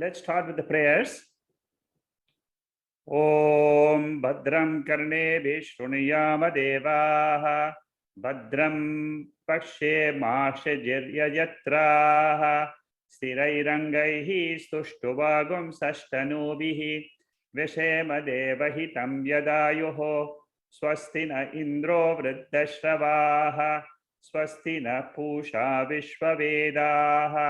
Let's start with the prayers. Om Bhadram Karne Vishruniyama Devaha Bhadram Pakshe Mashajirya Yatraha Stirairangaihi Stuštuvagum Sashtanubihi Vishema Devahitam Yadayuho Swastina Indro Vriddashravaha Swastina Pusha Vishvavedaha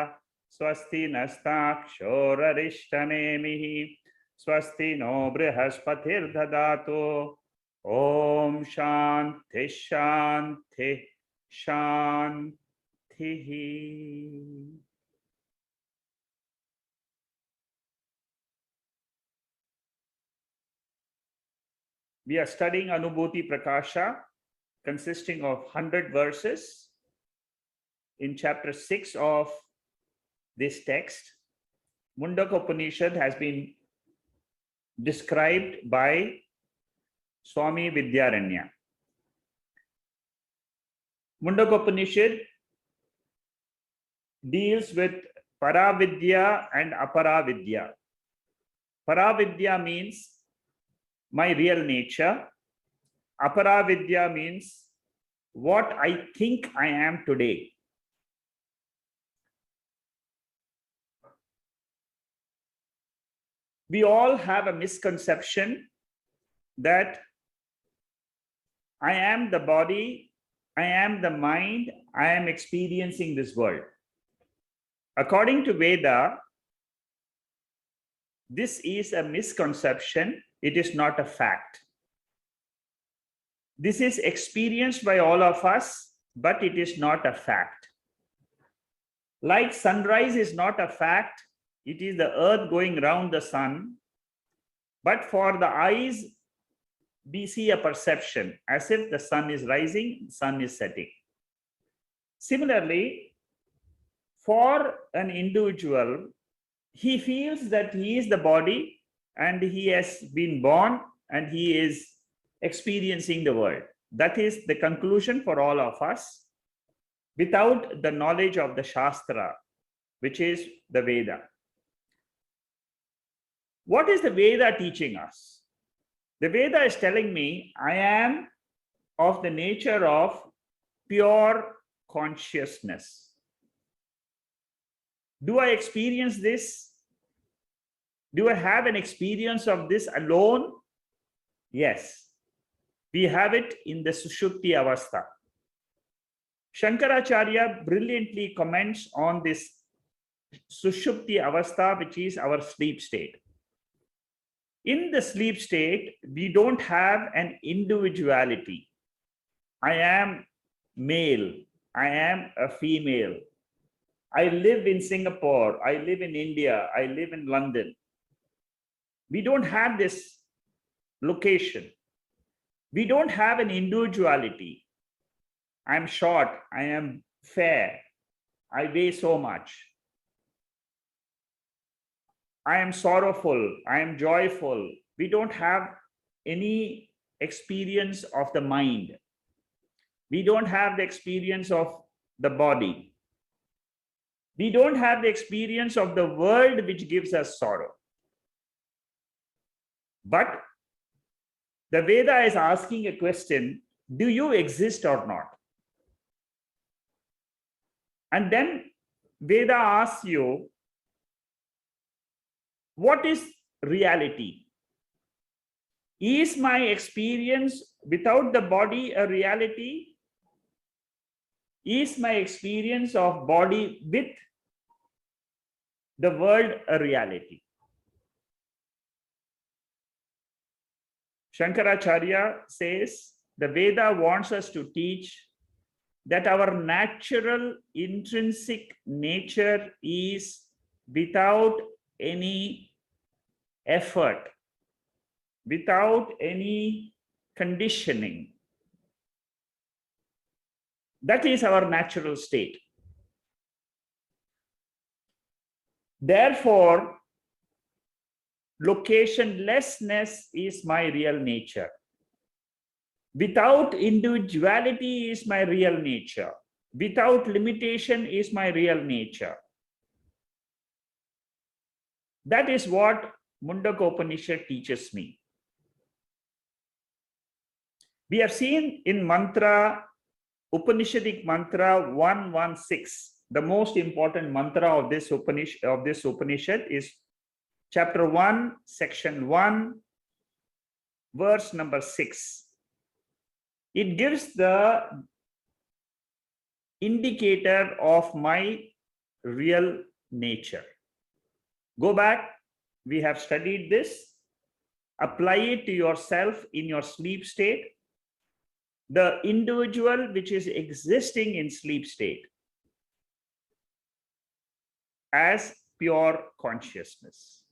Swastina Stakshorarishtanemihi Swasti no Brihaspati'r Dadatu. Om Shanti Shanti Shanti. We are studying Anubhuti Prakasha, consisting of 100 verses in chapter 6 of this text. Mundaka Upanishad has been described by Swami Vidyaranya. Mundaka Upanishad deals with Paravidya and Aparavidya. Paravidya means my real nature. Aparavidya means what I think I am today. We all have a misconception that I am the body, I am the mind, I am experiencing this world. According to Veda, this is a misconception. It is not a fact. This is experienced by all of us, but it is not a fact. Like sunrise is not a fact, it is the earth going round the sun. But for the eyes, we see a perception as if the sun is rising, sun is setting. Similarly, for an individual, he feels that he is the body and he has been born and he is experiencing the world. That is the conclusion for all of us without the knowledge of the Shastra, which is the Veda. What is the Veda teaching us? The Veda is telling me I am of the nature of pure consciousness. Do I experience this? Do I have an experience of this alone? Yes. We have it in the Sushupti Avastha. Shankaracharya brilliantly comments on this Sushupti Avastha, which is our sleep state. In the sleep state, we don't have an individuality. I am male. I am a female. I live in Singapore. I live in India. I live in London. We don't have this location. We don't have an individuality. I am short. I am fair. I weigh so much. I am sorrowful, I am joyful. We don't have any experience of the mind. We don't have the experience of the body. We don't have the experience of the world which gives us sorrow. But the Veda is asking a question, do you exist or not? And then Veda asks you, what is reality? Is my experience without the body a reality? Is my experience of body with the world a reality? Shankaracharya says the Veda wants us to teach that our natural intrinsic nature is without any effort, without any conditioning. That is our natural state. Therefore, locationlessness is my real nature. Without individuality is my real nature. Without limitation is my real nature. That is what Mundaka Upanishad teaches me. We have seen in mantra, Upanishadic mantra 116, the most important mantra of this Upanishad is chapter 1, section 1, verse number 6. It gives the indicator of my real nature. Go back, we have studied this. Apply it to yourself in your sleep state. The individual which is existing in sleep state as pure consciousness.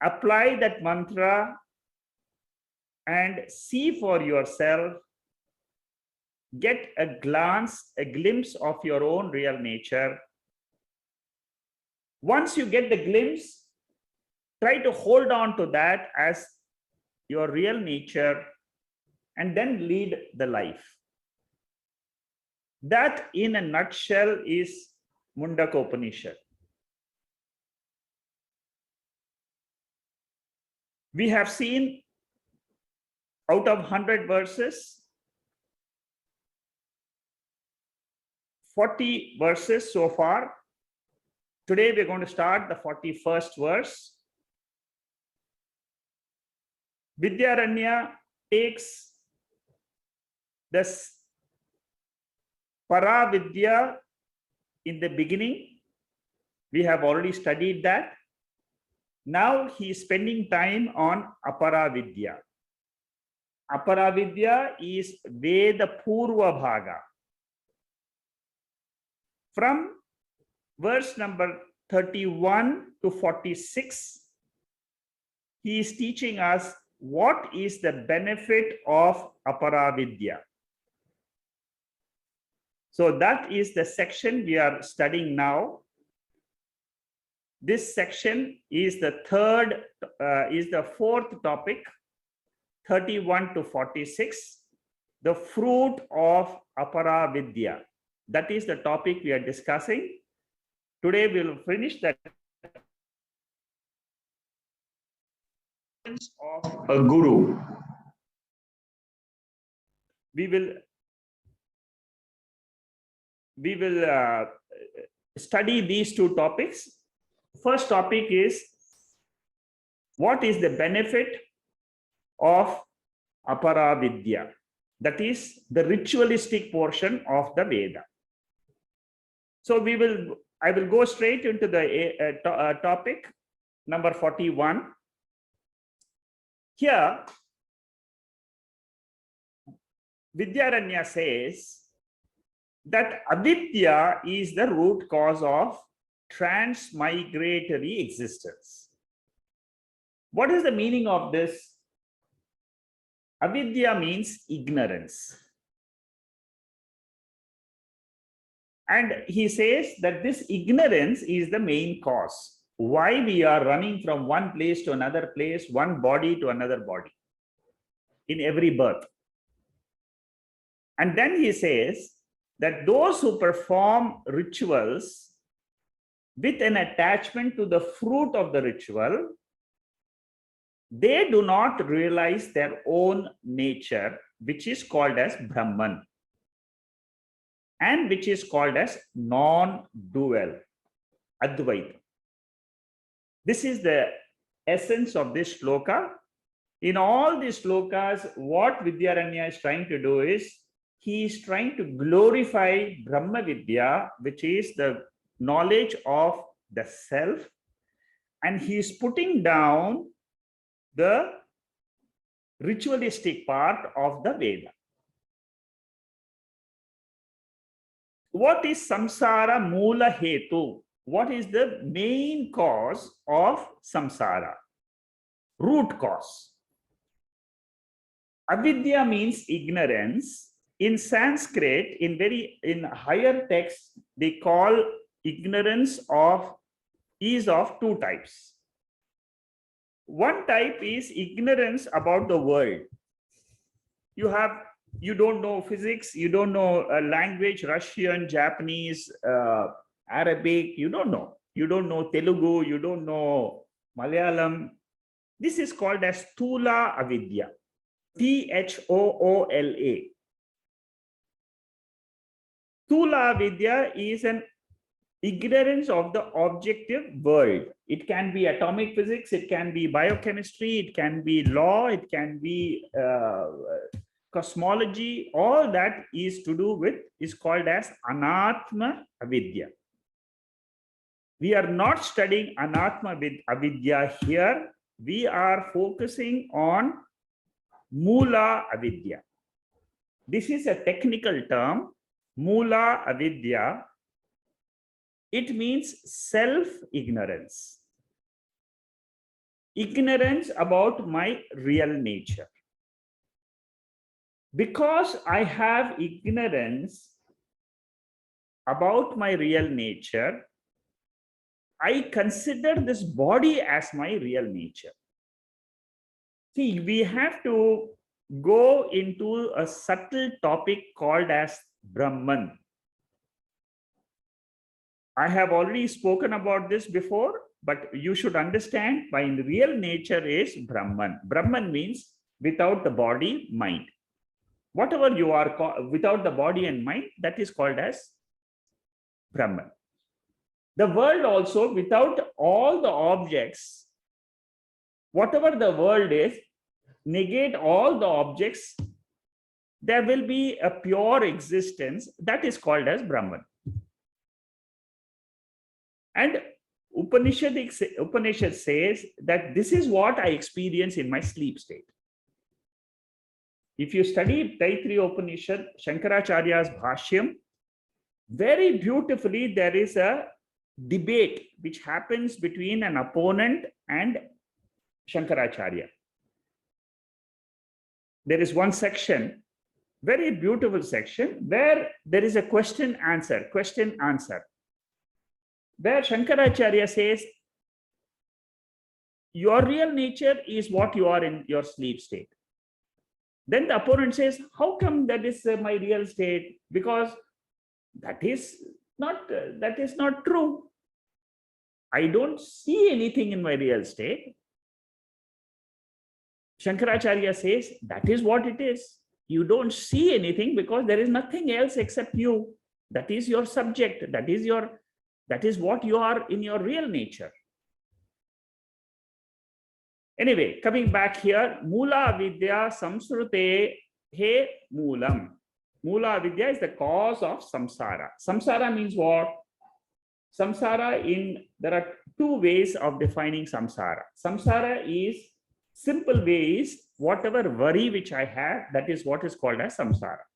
Apply that mantra and see for yourself, get a glance, a glimpse of your own real nature. Once you get the glimpse, try to hold on to that as your real nature and then lead the life. That in a nutshell is Mundaka Upanishad. We have seen out of 100 verses, 40 verses so far. Today we're going to start the 41st verse. Vidyaranya takes this Paravidya in the beginning. We have already studied that. Now he is spending time on Aparavidya. Aparavidya is Veda Purva Bhaga. From verse number 31 to 46, he is teaching us what is the benefit of Aparavidya. So that is the section we are studying now. This section is the fourth topic, 31 to 46, the fruit of Aparavidya. That is the topic we are discussing. Today we will finish that of a guru. We will study these two topics. First topic is what is the benefit of Aparavidya? That is the ritualistic portion of the Veda. So I will go straight into the topic number 41. Here, Vidyaranya says that avidya is the root cause of transmigratory existence. What is the meaning of this? Avidya means ignorance. And he says that this ignorance is the main cause why we are running from one place to another place, one body to another body in every birth. And then he says that those who perform rituals with an attachment to the fruit of the ritual, they do not realize their own nature, which is called as Brahman, and which is called as non-dual, Advaita. This is the essence of this shloka. In all these shlokas, what Vidyaranya is trying to do is, he is trying to glorify Brahma Vidya, which is the knowledge of the self, and he is putting down the ritualistic part of the Veda. What is samsara mula hetu? What is the main cause of samsara? Root cause. Avidya means ignorance. In Sanskrit, in higher texts, they call ignorance of two types. One type is ignorance about the world. You don't know physics, you don't know language, Russian, Japanese, Arabic, you don't know. you don't know Telugu, you don't know Malayalam. This is called as Thula Avidya. Thoola. Thula Avidya is an ignorance of the objective world. It can be atomic physics, it can be biochemistry, it can be law, it can be cosmology. All that is to do with is called as Anatma Avidya. We are not studying Anatma Avidya here. We are focusing on Mula Avidya. This is a technical term, Mula Avidya. It means self-ignorance. Ignorance about my real nature. Because I have ignorance about my real nature, I consider this body as my real nature. See, we have to go into a subtle topic called as Brahman. I have already spoken about this before, but you should understand my real nature is Brahman. Brahman means without the body, mind. Whatever you are without the body and mind, that is called as Brahman. The world also, without all the objects, whatever the world is, negate all the objects, there will be a pure existence that is called as Brahman. And Upanishad says that this is what I experience in my sleep state. If you study Taittiriya Upanishad, Shankaracharya's Bhashyam, very beautifully there is a debate which happens between an opponent and Shankaracharya. There is one section, very beautiful section, where there is a question answer, where Shankaracharya says, your real nature is what you are in your sleep state. Then the opponent says, how come that is my real state? Because that is not true. I don't see anything in my real state. Shankaracharya says, that is what it is. You don't see anything because there is nothing else except you. That is your subject. That is what you are in your real nature. Anyway, coming back here, Mula Vidya Samsrute He Moolam. Mula Vidya is the cause of samsara. Samsara means what? Samsara, there are two ways of defining samsara. Samsara is, simple way is, whatever worry which I have, that is what is called as samsara.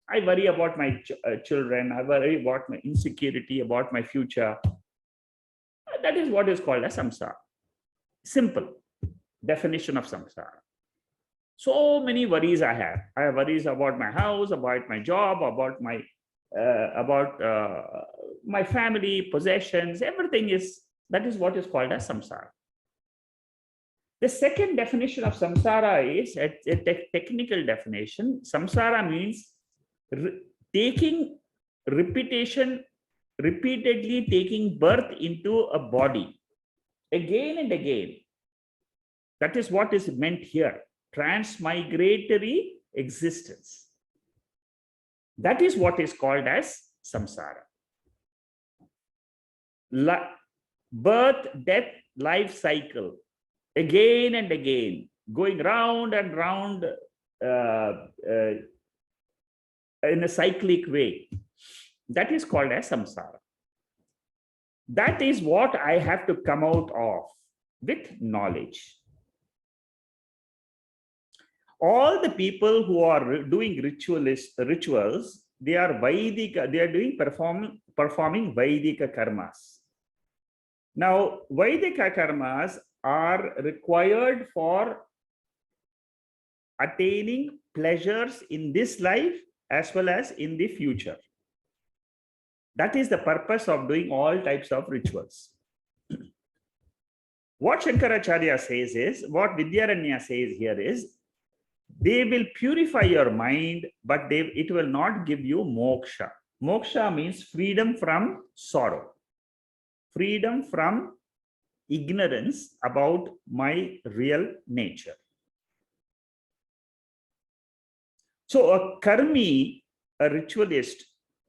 I worry about my children, I worry about my insecurity, about my future. That is what is called as samsara. Simple definition of samsara. So many worries I have. I have worries about my house, about my job, about my family, possessions, everything is, that is what is called as samsara. The second definition of samsara is a technical definition. Samsara means repeatedly taking birth into a body again and again. That is what is meant here. Transmigratory existence. That is what is called as samsara. Birth, death, life cycle. Again and again, going round and round in a cyclic way. That is called as samsara. That is what I have to come out of with knowledge. All the people who are doing rituals, they are Vaidika, they are doing performing Vaidika karmas. Now, Vaidika karmas are required for attaining pleasures in this life as well as in the future. That is the purpose of doing all types of rituals. What Shankaracharya says is, what Vidyaranya says here is, they will purify your mind, but it will not give you moksha. Moksha means freedom from sorrow, freedom from ignorance about my real nature. So a karmi, a ritualist,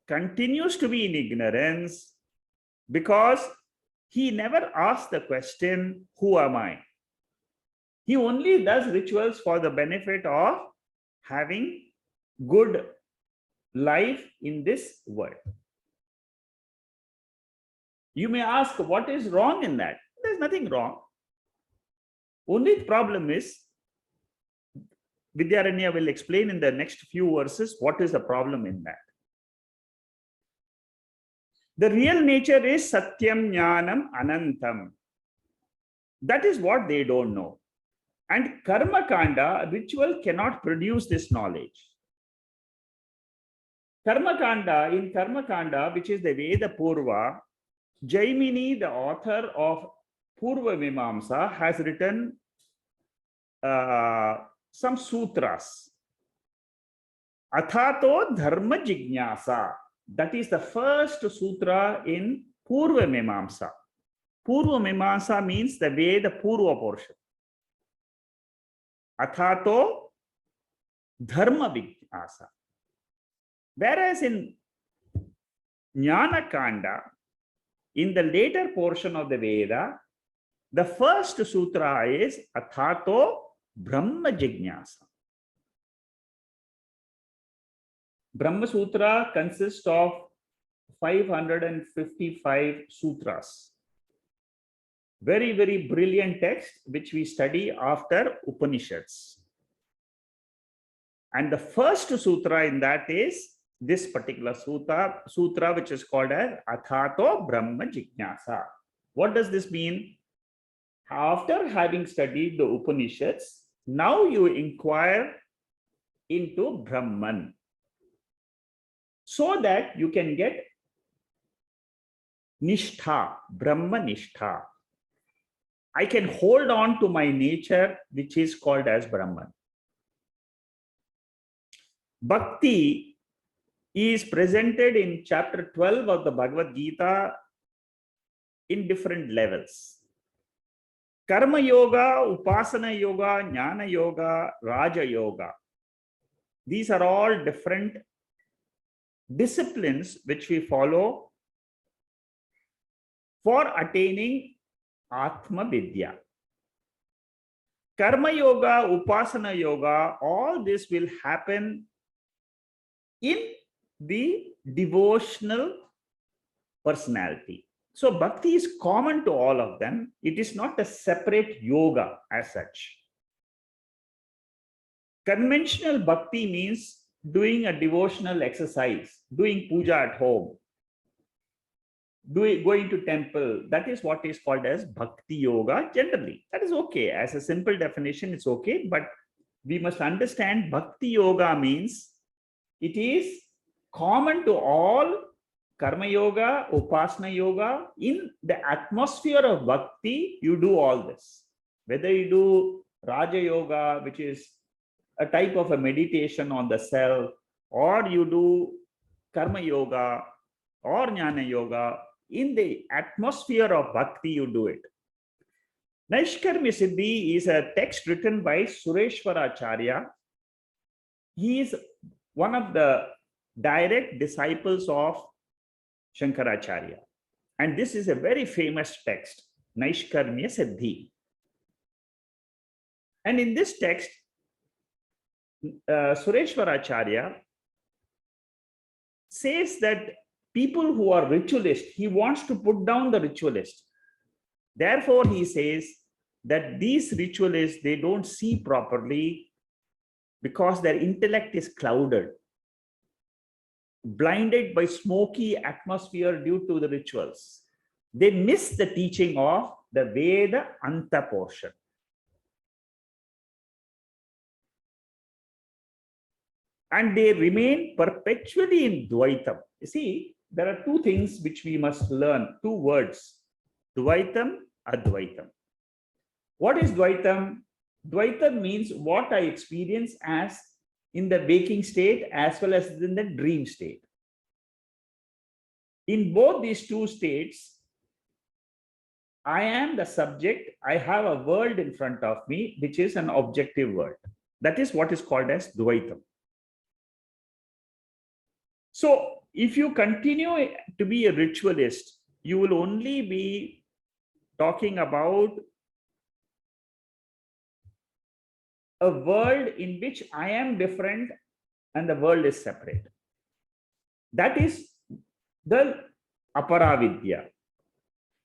continues to be in ignorance because he never asks the question, who am I? He only does rituals for the benefit of having good life in this world. You may ask, what is wrong in that? There's nothing wrong. Only problem is, Vidyaranya will explain in the next few verses what is the problem in that. The real nature is Satyam Jnanam Anantam. That is what they don't know. And Karma Kanda, ritual cannot produce this knowledge. Karma Kanda, which is the Veda Purva, Jaimini, the author of Purva Mimamsa, has written some sutras. Athato Dharma Jignasa. That is the first sutra in Purva Mimamsa. Purva Mimamsa means the Veda Purva portion. Athato Dharma Jignasa. Whereas in Jnana Kanda, in the later portion of the Veda, the first sutra is Athato Brahma Jignasa. Brahma Sutra consists of 555 sutras. Very, very brilliant text which we study after Upanishads. And the first sutra in that is this particular sutra which is called as Athato Brahma Jignasa. What does this mean? After having studied the Upanishads, now you inquire into Brahman, so that you can get Nishtha, Brahma Nishtha. I can hold on to my nature, which is called as Brahman. Bhakti is presented in chapter 12 of the Bhagavad Gita in different levels. Karma Yoga, Upasana Yoga, Jnana Yoga, Raja Yoga. These are all different disciplines which we follow for attaining Atma Vidya. Karma Yoga, Upasana Yoga, all this will happen in the devotional personality. So bhakti is common to all of them. It is not a separate yoga as such. Conventional bhakti means doing a devotional exercise, doing puja at home, going to temple. That is what is called as bhakti yoga generally. That is okay. As a simple definition, it's okay. But we must understand bhakti yoga means it is common to all karma yoga, upasana yoga. In the atmosphere of bhakti, you do all this. Whether you do Raja Yoga, which is a type of a meditation on the self, or you do Karma Yoga or Jnana Yoga, in the atmosphere of bhakti, you do it. Naishkarmya Siddhi is a text written by Sureshwaracharya. He is one of the direct disciples of Shankaracharya. And this is a very famous text, Naishkarmya Siddhi. And in this text, Sureshwaracharya says that people who are ritualists, he wants to put down the ritualist. Therefore, he says that these ritualists, they don't see properly because their intellect is clouded, blinded by smoky atmosphere due to the rituals. They miss the teaching of the Veda Anta portion. And they remain perpetually in Dvaitam. You see, there are two things which we must learn, two words, Dvaitam, Advaitam. What is Dvaitam? Dvaitam means what I experience as in the waking state as well as in the dream state. In both these two states, I am the subject. I have a world in front of me, which is an objective world. That is what is called as Dvaitam. So if you continue to be a ritualist, you will only be talking about a world in which I am different and the world is separate. That is the Aparavidya.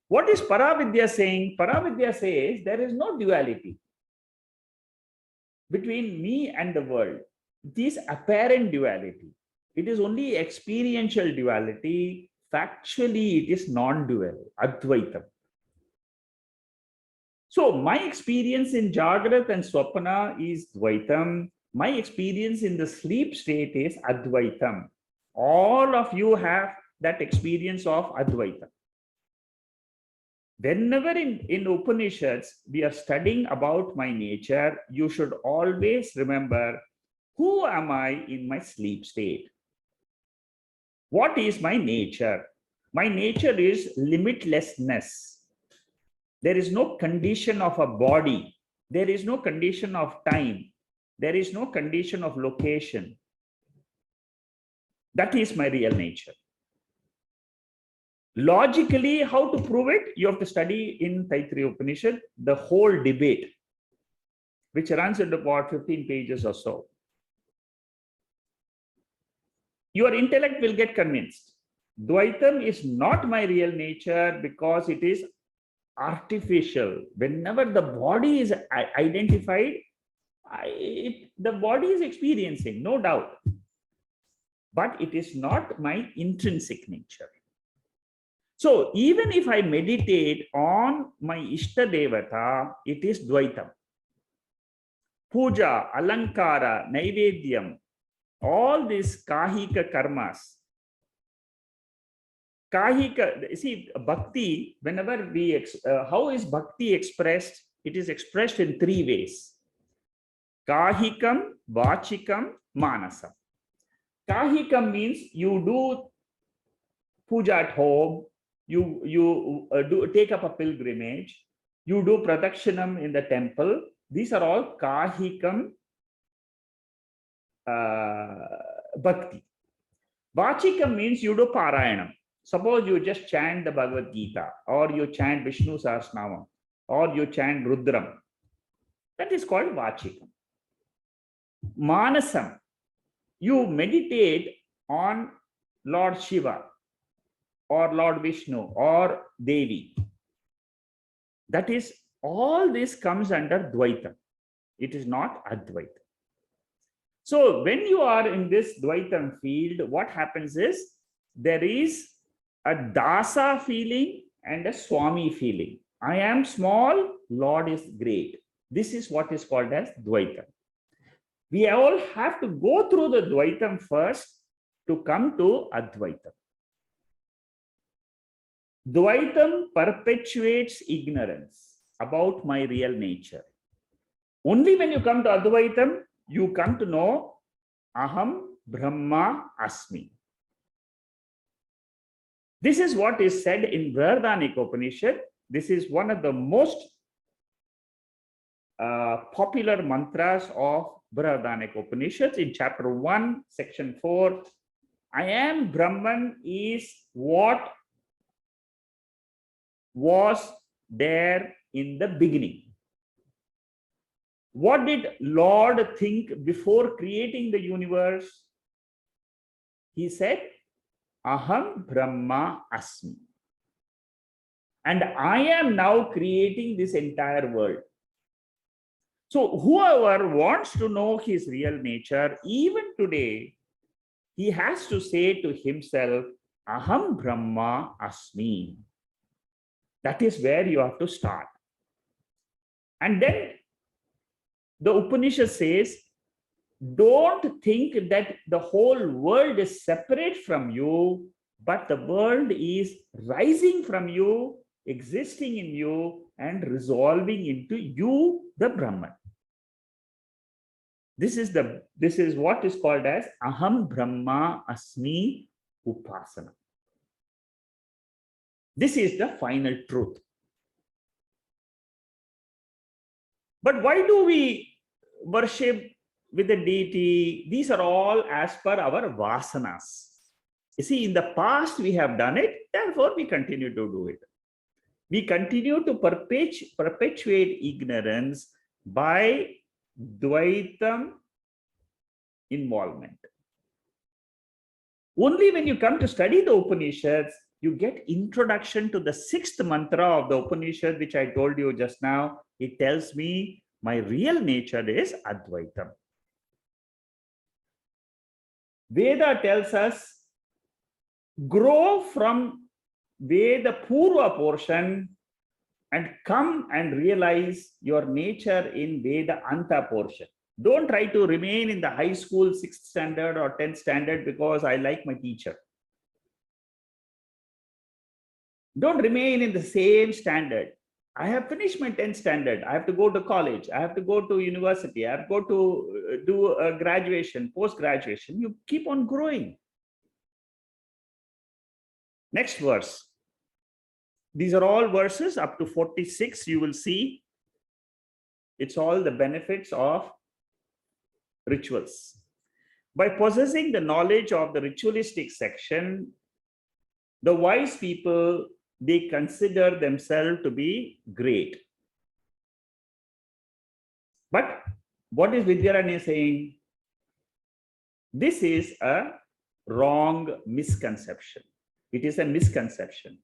What is Paravidya saying? Paravidya says there is no duality between me and the world. It is apparent duality. It is only experiential duality. Factually, it is non-dual, Advaitam. So my experience in Jagrat and Swapana is Dvaitam. My experience in the sleep state is Advaitam. All of you have that experience of Advaitam. Whenever in Upanishads, we are studying about my nature, you should always remember, who am I in my sleep state? What is my nature? My nature is limitlessness. There is no condition of a body. There is no condition of time. There is no condition of location. That is my real nature. Logically, how to prove it? You have to study in Taittiriya Upanishad, the whole debate, which runs into about 15 pages or so. Your intellect will get convinced. Dvaitam is not my real nature because it is artificial. Whenever the body is identified, the body is experiencing, no doubt. But it is not my intrinsic nature. So even if I meditate on my Ishta Devata, it is Dvaitam. Puja, Alankara, Naivedyam, all these Kahika karmas. Kahika, see, Bhakti, whenever how is Bhakti expressed? It is expressed in three ways. Kahikam, Vachikam, Manasam. Kahikam means you do puja at home, you do take up a pilgrimage, you do pradakshinam in the temple. These are all kahikam bhakti. Vachikam means you do parayanam. Suppose you just chant the Bhagavad Gita, or you chant Vishnu Sahasranamam, or you chant Rudram. That is called Vachikam. Manasam, you meditate on Lord Shiva, or Lord Vishnu, or Devi. That is, all this comes under Dvaitam. It is not Advaitam. So when you are in this Dvaitam field, what happens is, there is a Dasa feeling and a Swami feeling. I am small, Lord is great. This is what is called as Dvaitam. We all have to go through the Dvaitam first to come to Advaitam. Dvaitam perpetuates ignorance about my real nature. Only when you come to Advaitam, you come to know Aham Brahma Asmi. This is what is said in Brihadaranyaka Upanishad. This is one of the most popular mantras of Brihadaranyaka Upanishad. In chapter 1, section 4, I am Brahman is what was there in the beginning. What did Lord think before creating the universe? He said, Aham Brahma Asmi. And I am now creating this entire world. So whoever wants to know his real nature, even today, he has to say to himself, Aham Brahma Asmi. That is where you have to start. And then the Upanishad says, don't think that the whole world is separate from you, but the world is rising from you, existing in you, and resolving into you, the Brahman. This is what is called as Aham Brahma Asmi Upasana. This is the final truth. But why do we worship with the deity? These are all as per our vasanas. You see, in the past we have done it, therefore we continue to do it. We continue to perpetuate ignorance by Dvaitam involvement. Only when you come to study the Upanishads, you get introduction to the sixth mantra of the Upanishad, which I told you just now. It tells me my real nature is Advaitam. Veda tells us, grow from Veda Purva portion and come and realize your nature in Veda Anta portion. Don't try to remain in the high school 6th standard or 10th standard because I like my teacher. Don't remain in the same standard. I have finished my 10th standard. I have to go to college. I have to go to university. I have to go to do a graduation, post-graduation. You keep on growing. Next verse. These are all verses up to 46. You will see it's all the benefits of rituals. By possessing the knowledge of the ritualistic section, the wise people, they consider themselves to be great. But what is Vidyaranya saying? This is a wrong misconception. It is a misconception.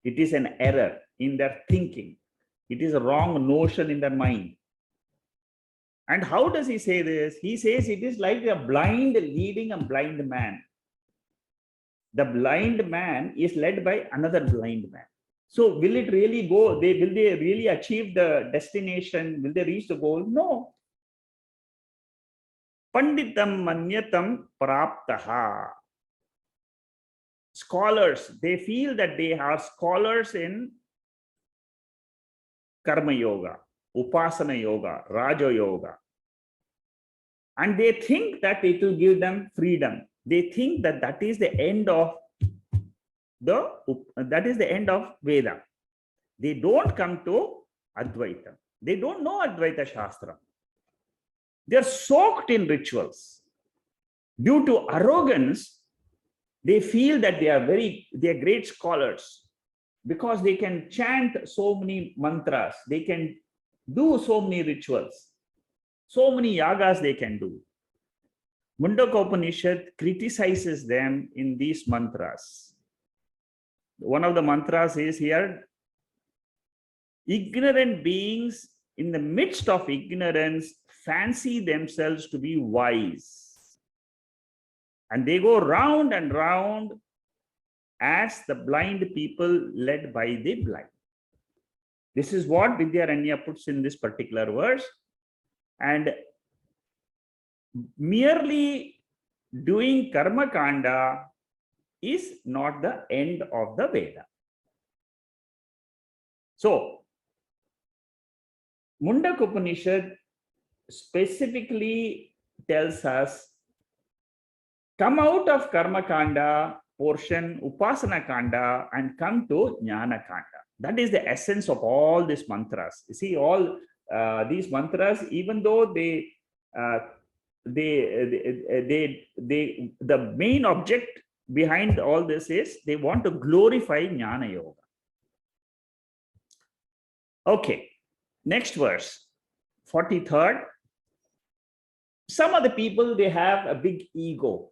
It is an error in their thinking. It is a wrong notion in their mind. And how does he say this? He says it is like a blind leading a blind man. The blind man is led by another blind man. So will it really go? Will they really achieve the destination? Will they reach the goal? No. Panditam manyatam praptaha. Scholars, they feel that they are scholars in Karma Yoga, Upasana Yoga, Raja Yoga. And they think that it will give them freedom. They think that that is the end of Veda. They don't come to Advaita. They don't know Advaita Shastra. They are soaked in rituals. Due to arrogance, they feel that they are great scholars because they can chant so many mantras. They can do so many rituals. So many yagas they can do. Mundaka Upanishad criticizes them in these mantras. One of the mantras is here, ignorant beings in the midst of ignorance fancy themselves to be wise. And they go round and round as the blind people led by the blind. This is what Vidyaranya puts in this particular verse. And merely doing karma kanda is not the end of the Veda. So, Mundaka Upanishad specifically tells us, come out of karma kanda portion, upasana kanda, and come to jnana kanda. That is the essence of all these mantras. You see, all these mantras, even though the main object behind all this is they want to glorify jnana yoga. Okay, next verse, 43rd. Some of the people, they have a big ego.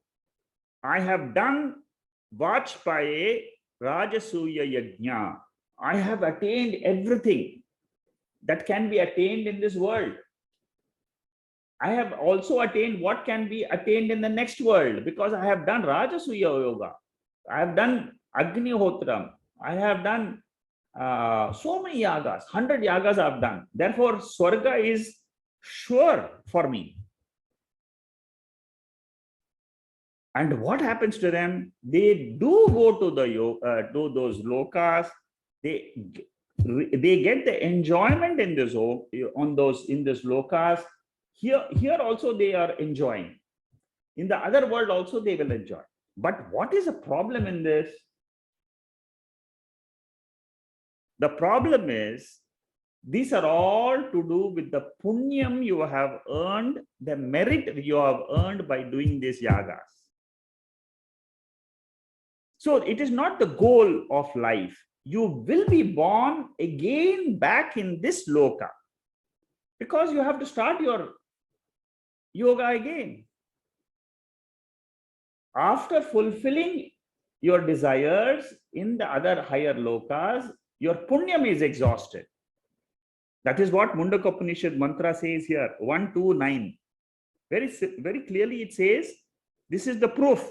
I have done Vajpayee Rajasuya Yajna. I have attained everything that can be attained in this world. I have also attained what can be attained in the next world because I have done Rajasuya Yoga. I have done Agnihotram. I have done so many yagas, 100 yagas I have done. Therefore, Swarga is sure for me. And what happens to them? They do go to to those lokas. They get the enjoyment in this lokas. Here also they are enjoying. In the other world also they will enjoy. But what is the problem in this? The problem is These are all to do with the punyam you have earned, the merit you have earned by doing these yagas. So it is not the goal of life. You will be born again back in this loka because you have to start your yoga again. After fulfilling your desires in the other higher lokas, your punyam is exhausted. That is what Mundaka Upanishad mantra says here, 129. Very clearly it says, this is the proof,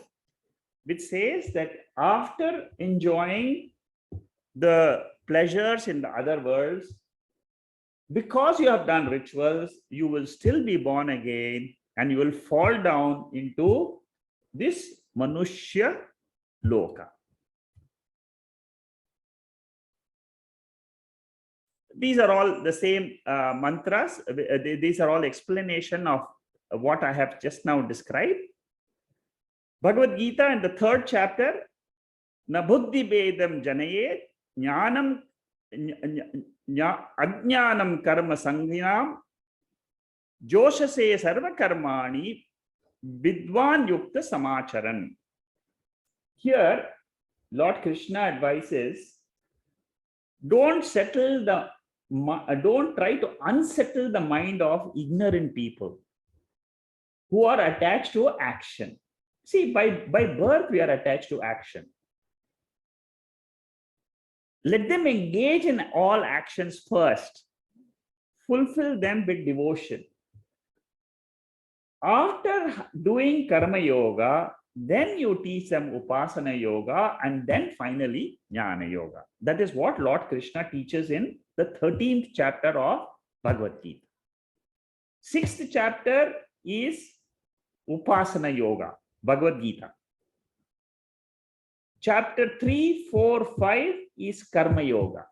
which says that after enjoying the pleasures in the other worlds, because you have done rituals, you will still be born again and you will fall down into this Manushya Loka. These are all the same mantras. These are all explanation of what I have just now described. Bhagavad Gita in the 3rd chapter, Na buddhi bedam janayet jnanam ajnanam karma sanghinam joshase sarva karmani vidwan yukta samacharan. Here, Lord Krishna advises, don't try to unsettle the mind of ignorant people who are attached to action. See, by birth, we are attached to action. Let them engage in all actions first. Fulfill them with devotion. After doing karma yoga, then you teach them upasana yoga and then finally jnana yoga. That is what Lord Krishna teaches in the 13th chapter of Bhagavad Gita. 6th chapter is upasana yoga, Bhagavad Gita. Chapter 3, 4, 5 is karma yoga.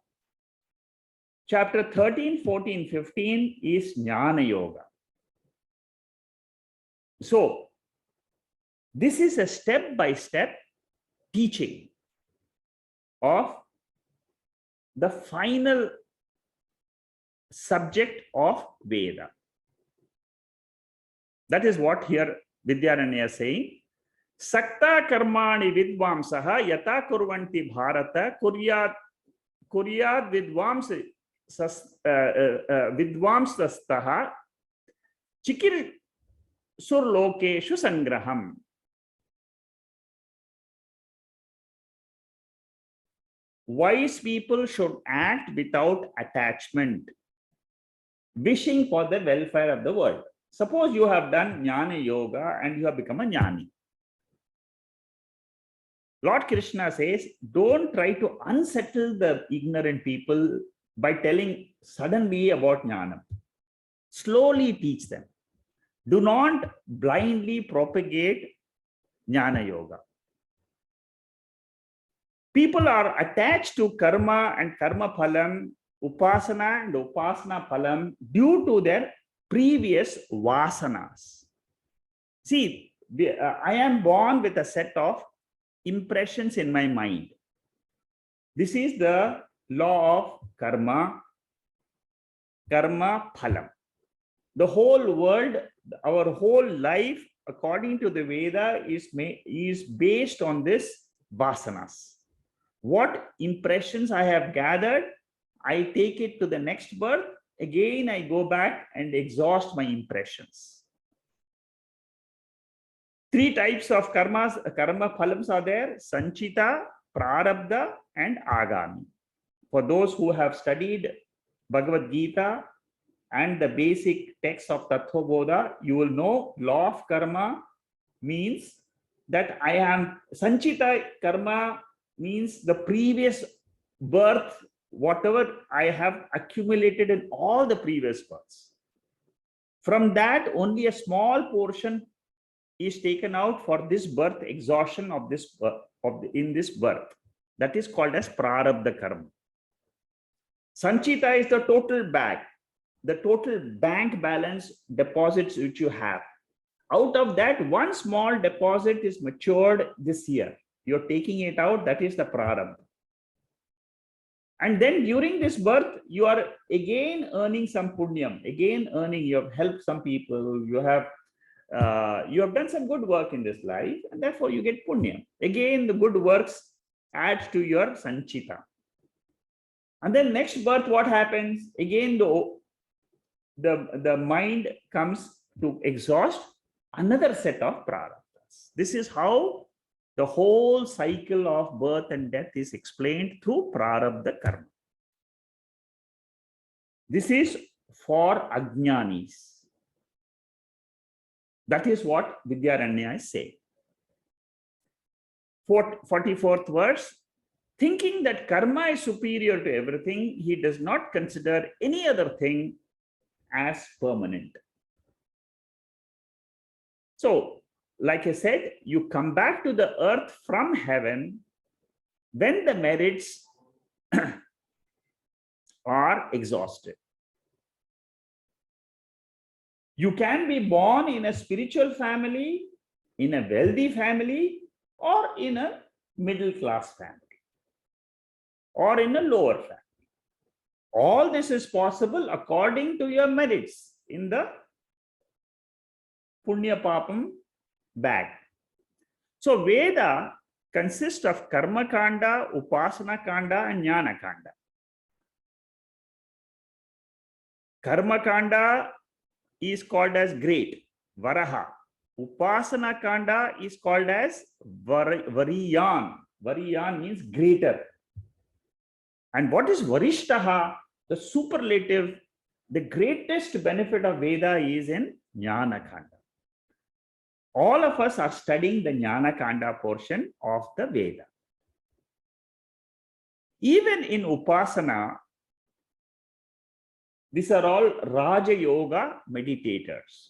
Chapter 13, 14, 15 is jnana yoga. So, this is a step-by-step teaching of the final subject of Veda. That is what here Vidyaranya is saying. Sakta karmani vidvamsaha yata kurvanti bharata kuryat vidvamsastaha chikir surlokeshu sangraham. Wise people should act without attachment, wishing for the welfare of the world. Suppose you have done jnana yoga and you have become a jnani. Lord Krishna says, don't try to unsettle the ignorant people by telling suddenly about jnana. Slowly teach them. Do not blindly propagate jnana yoga. People are attached to karma and karma phalam, upasana and upasana phalam due to their previous vasanas. See, I am born with a set of impressions in my mind. This is the law of karma phalam. The whole world, our whole life, according to the Veda, is based on this vasanas. What impressions I have gathered, I take it to the next birth. Again, I go back and exhaust my impressions. 3 types of karma phalams are there: Sanchita, Prarabdha, and Agami. For those who have studied Bhagavad Gita and the basic text of Tattva Bodha, you will know law of karma means that I am Sanchita karma means the previous birth, whatever I have accumulated in all the previous births. From that, only a small portion is taken out for this birth, exhaustion of this in this birth. That is called as Prarabdha karma. Sanchita is the total bag, the total bank balance deposits which you have. Out of that, one small deposit is matured this year. You're taking it out, that is the Prarabdha. And then during this birth, you are again earning some punyam, again earning, you have helped some people, you have done some good work in this life, and therefore you get punyam. Again, the good works add to your sanchita. And then next birth, what happens? Again, the mind comes to exhaust another set of prarabdhas. This is how the whole cycle of birth and death is explained through prarabdha karma. This is for ajnanis. That is what Vidyaranya is saying. 44th verse. Thinking that karma is superior to everything, he does not consider any other thing as permanent. So, like I said, you come back to the earth from heaven when the merits are exhausted. You can be born in a spiritual family, in a wealthy family, or in a middle class family, or in a lower family. All this is possible according to your merits in the Punya Papam bag. So Veda consists of Karma Kanda, Upasana Kanda, and Jnana Kanda. Karma Kanda is called as great, Varaha. Upasana Kanda is called as Variyan. Variyan means greater. And what is Varishtaha? The superlative, the greatest benefit of Veda is in Jnana Kanda. All of us are studying the Jnana Kanda portion of the Veda. Even in Upasana, these are all Raja Yoga meditators.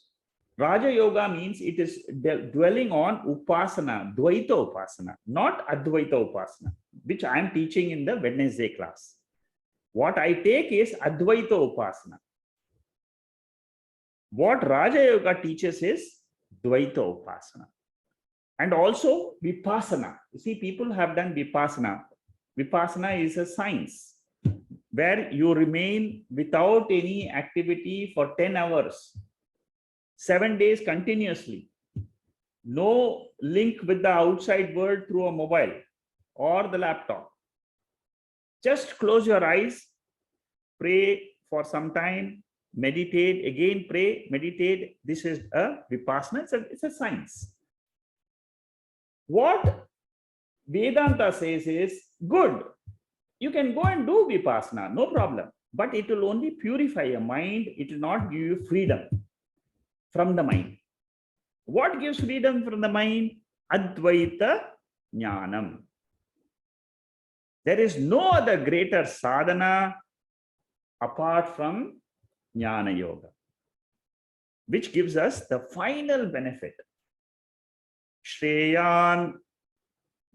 Raja Yoga means it is dwelling on Upasana, Dvaita Upasana, not Advaita Upasana, which I am teaching in the Wednesday class. What I take is Advaita Upasana. What Raja Yoga teaches is Dvaita Upasana. And also Vipassana. You see, people have done Vipassana. Vipassana is a science where you remain without any activity for 10 hours, 7 days continuously. No link with the outside world through a mobile or the laptop. Just close your eyes, pray for some time, meditate, again pray, meditate. This is a Vipassana, it's a science. What Vedanta says is, good, you can go and do Vipassana, no problem, but it will only purify your mind, it will not give you freedom from the mind. What gives freedom from the mind? Advaita Jnanam. There is no other greater sadhana apart from Jnana Yoga, which gives us the final benefit. Shreyan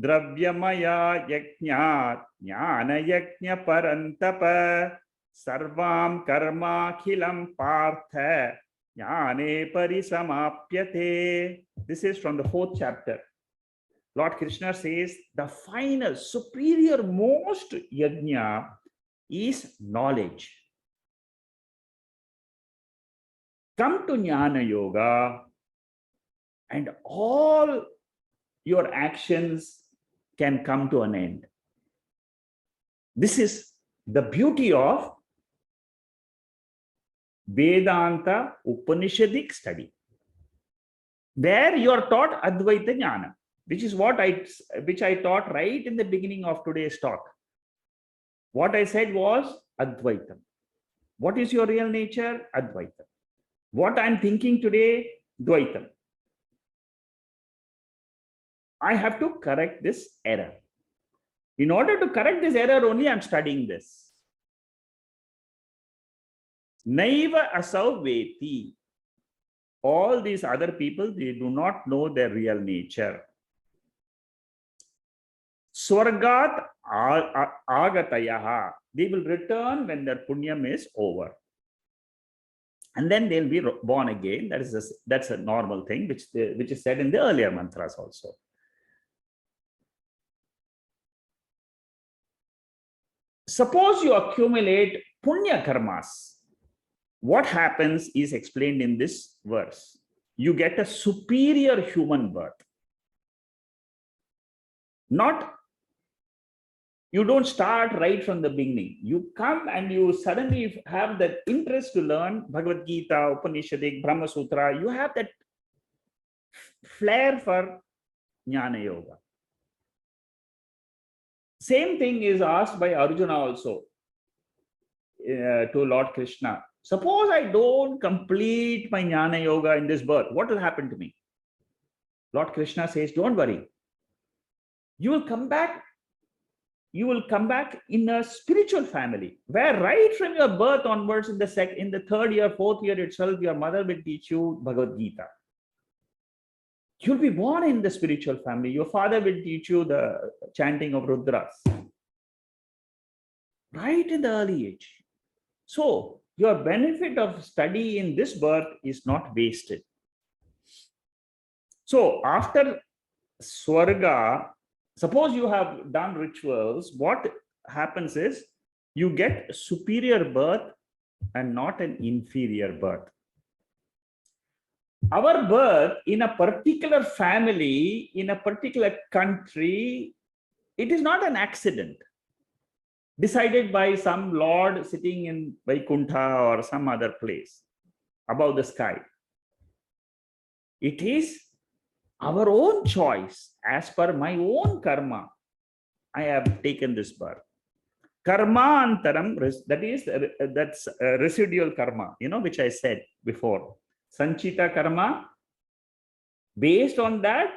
Dravyamaya Yajnat Jnana Yajna Parantapa Sarvam Karma Khilam Partha Jnane Parisamapyate. This is from the 4th chapter. Lord Krishna says the final, superior, most yajna is knowledge. Come to Jnana Yoga and all your actions can come to an end. This is the beauty of Vedanta Upanishadic study, where you are taught Advaita Jnana, which is what I taught right in the beginning of today's talk. What I said was Advaitam. What is your real nature? Advaitam. What I'm thinking today? Dvaitam. I have to correct this error. In order to correct this error only, I'm studying this. Naiva asau veti. All these other people, they do not know their real nature. Swargat agatayaha. They will return when their punyam is over. And then they'll be born again. That's a normal thing, which is said in the earlier mantras also. Suppose you accumulate punya karmas. What happens is explained in this verse. You get a superior human birth. You don't start right from the beginning. You come and you suddenly have that interest to learn Bhagavad Gita, Upanishadic, Brahma Sutra. You have that flair for Jnana Yoga. Same thing is asked by Arjuna also to Lord Krishna. Suppose I don't complete my Jnana Yoga in this birth, what will happen to me? Lord Krishna says, don't worry. You will come back. You will come back in a spiritual family where right from your birth onwards in the third year, fourth year itself, your mother will teach you Bhagavad Gita. You'll be born in the spiritual family. Your father will teach you the chanting of Rudras. Right in the early age. So your benefit of study in this birth is not wasted. So after Swarga, suppose you have done rituals, what happens is you get superior birth and not an inferior birth. Our birth in a particular family, in a particular country, it is not an accident decided by some lord sitting in Vaikuntha or some other place above the sky. It is our own choice. As per my own karma, I have taken this birth. Karma antaram, that's residual karma, which I said before. Sanchita karma, based on that,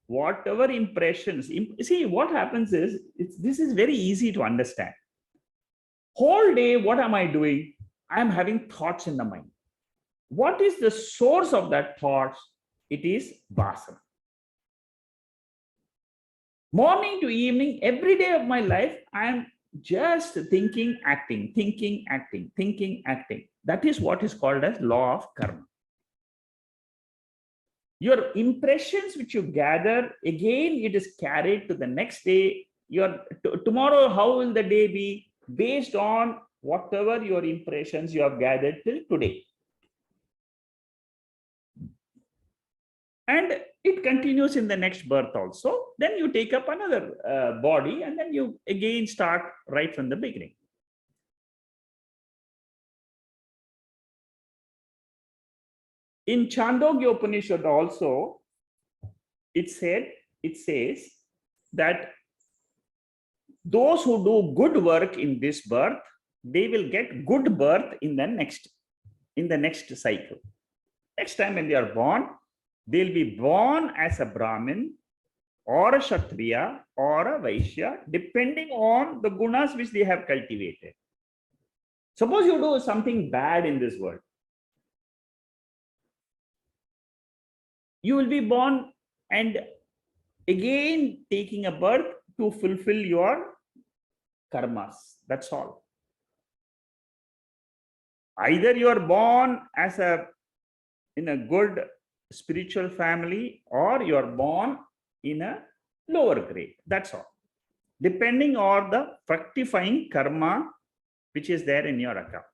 whatever impressions, see what happens is, this is very easy to understand. Whole day, what am I doing? I am having thoughts in the mind. What is the source of that thoughts? It is vasana. Morning to evening, every day of my life, I am just thinking, acting, thinking, acting, thinking, acting. That is what is called as law of karma. Your impressions which you gather, again, it is carried to the next day. Tomorrow, how will the day be? Based on whatever your impressions you have gathered till today. And it continues in the next birth also. Then you take up another body and then you again start right from the beginning. In Chandogya Upanishad also, it says that those who do good work in this birth, they will get good birth in the next cycle. Next time when they are born, they'll be born as a Brahmin or a Kshatriya or a Vaishya, depending on the gunas which they have cultivated. Suppose you do something bad in this world, you will be born and again taking a birth to fulfill your karmas. That's all. Either you are born as in a good spiritual family or you are born in a lower grade. That's all. Depending on the fructifying karma which is there in your account.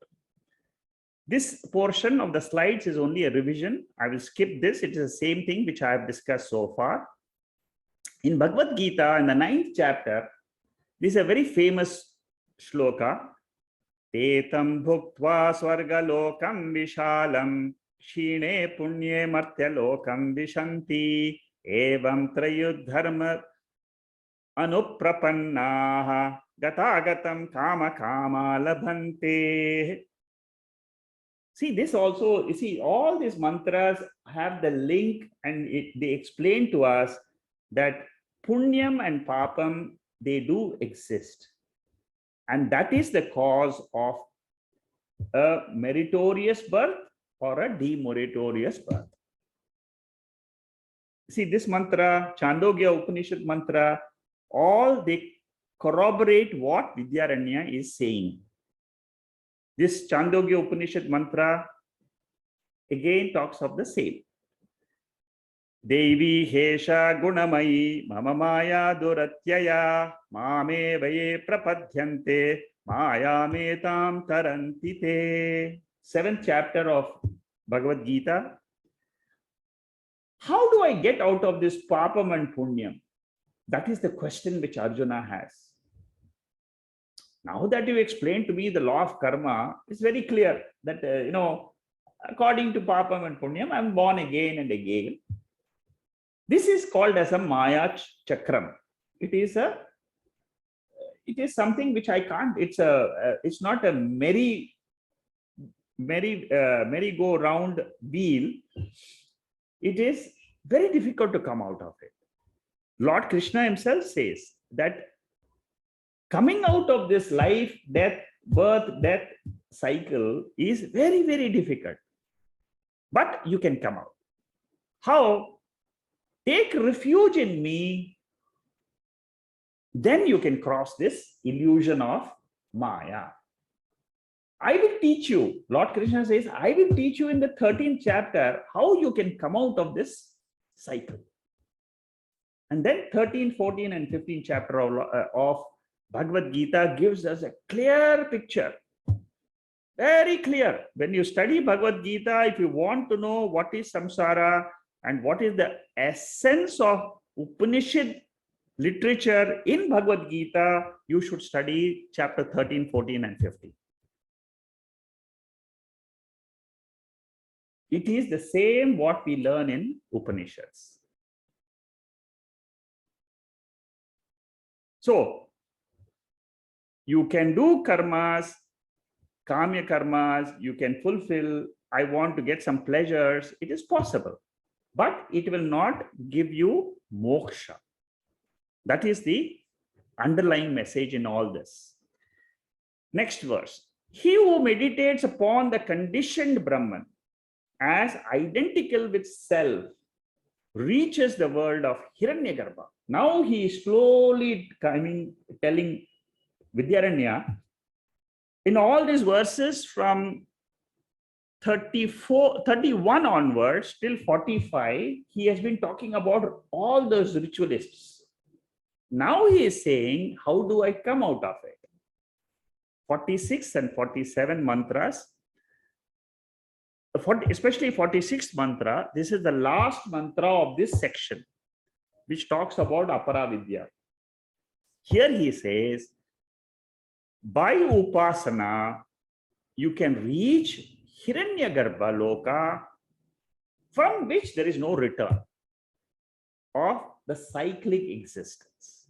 This portion of the slides is only a revision. I will skip this. It is the same thing which I have discussed so far. In Bhagavad Gita, in the 9th chapter, this is a very famous shloka. Tetam bhuktva swarga lokam vishalam shine punye martya lokam vishanti evam trayudharma anuprapannaha gatagatam kama kama labhante. See, this also, you see, all these mantras have the link and they explain to us that punyam and papam, they do exist. And that is the cause of a meritorious birth or a demeritorious birth. See, this mantra, Chandogya Upanishad mantra, all they corroborate what Vidyaranya is saying. This Chandogya Upanishad mantra again talks of the same. Devi Hesha Gunamayi Mama Maya Duratyaya Mame Vaye Prapadyante Mayametam tarantite. Seventh chapter of Bhagavad Gita. How do I get out of this papam and punyam? That is the question which Arjuna has. Now that you explained to me the law of karma, it's very clear that, according to papam and punyam, I'm born again and again. This is called as a Maya Chakram. It is something which I can't, it's not a merry-go-round wheel. It is very difficult to come out of it. Lord Krishna himself says that coming out of this life, death, birth, death cycle is very, very difficult. But you can come out. How? Take refuge in me. Then you can cross this illusion of Maya. I will teach you. Lord Krishna says, I will teach you in the 13th chapter how you can come out of this cycle. And then 13, 14, and 15 chapter of Bhagavad Gita gives us a clear picture. Very clear. When you study Bhagavad Gita, if you want to know what is samsara and what is the essence of Upanishad literature in Bhagavad Gita, you should study chapter 13, 14, and 15. It is the same what we learn in Upanishads. So, you can do karmas, kamya karmas, you can fulfill, I want to get some pleasures, it is possible. But it will not give you moksha. That is the underlying message in all this. Next verse. He who meditates upon the conditioned Brahman as identical with self reaches the world of Hiranyagarbha. Now he is slowly telling Vidyaranya, in all these verses from 31 onwards till 45, he has been talking about all those ritualists. Now he is saying, how do I come out of it? 46 and 47 mantras, especially 46th mantra, this is the last mantra of this section, which talks about Aparavidya. Here he says, by upasana, you can reach Hiranyagarbha loka, from which there is no return of the cyclic existence.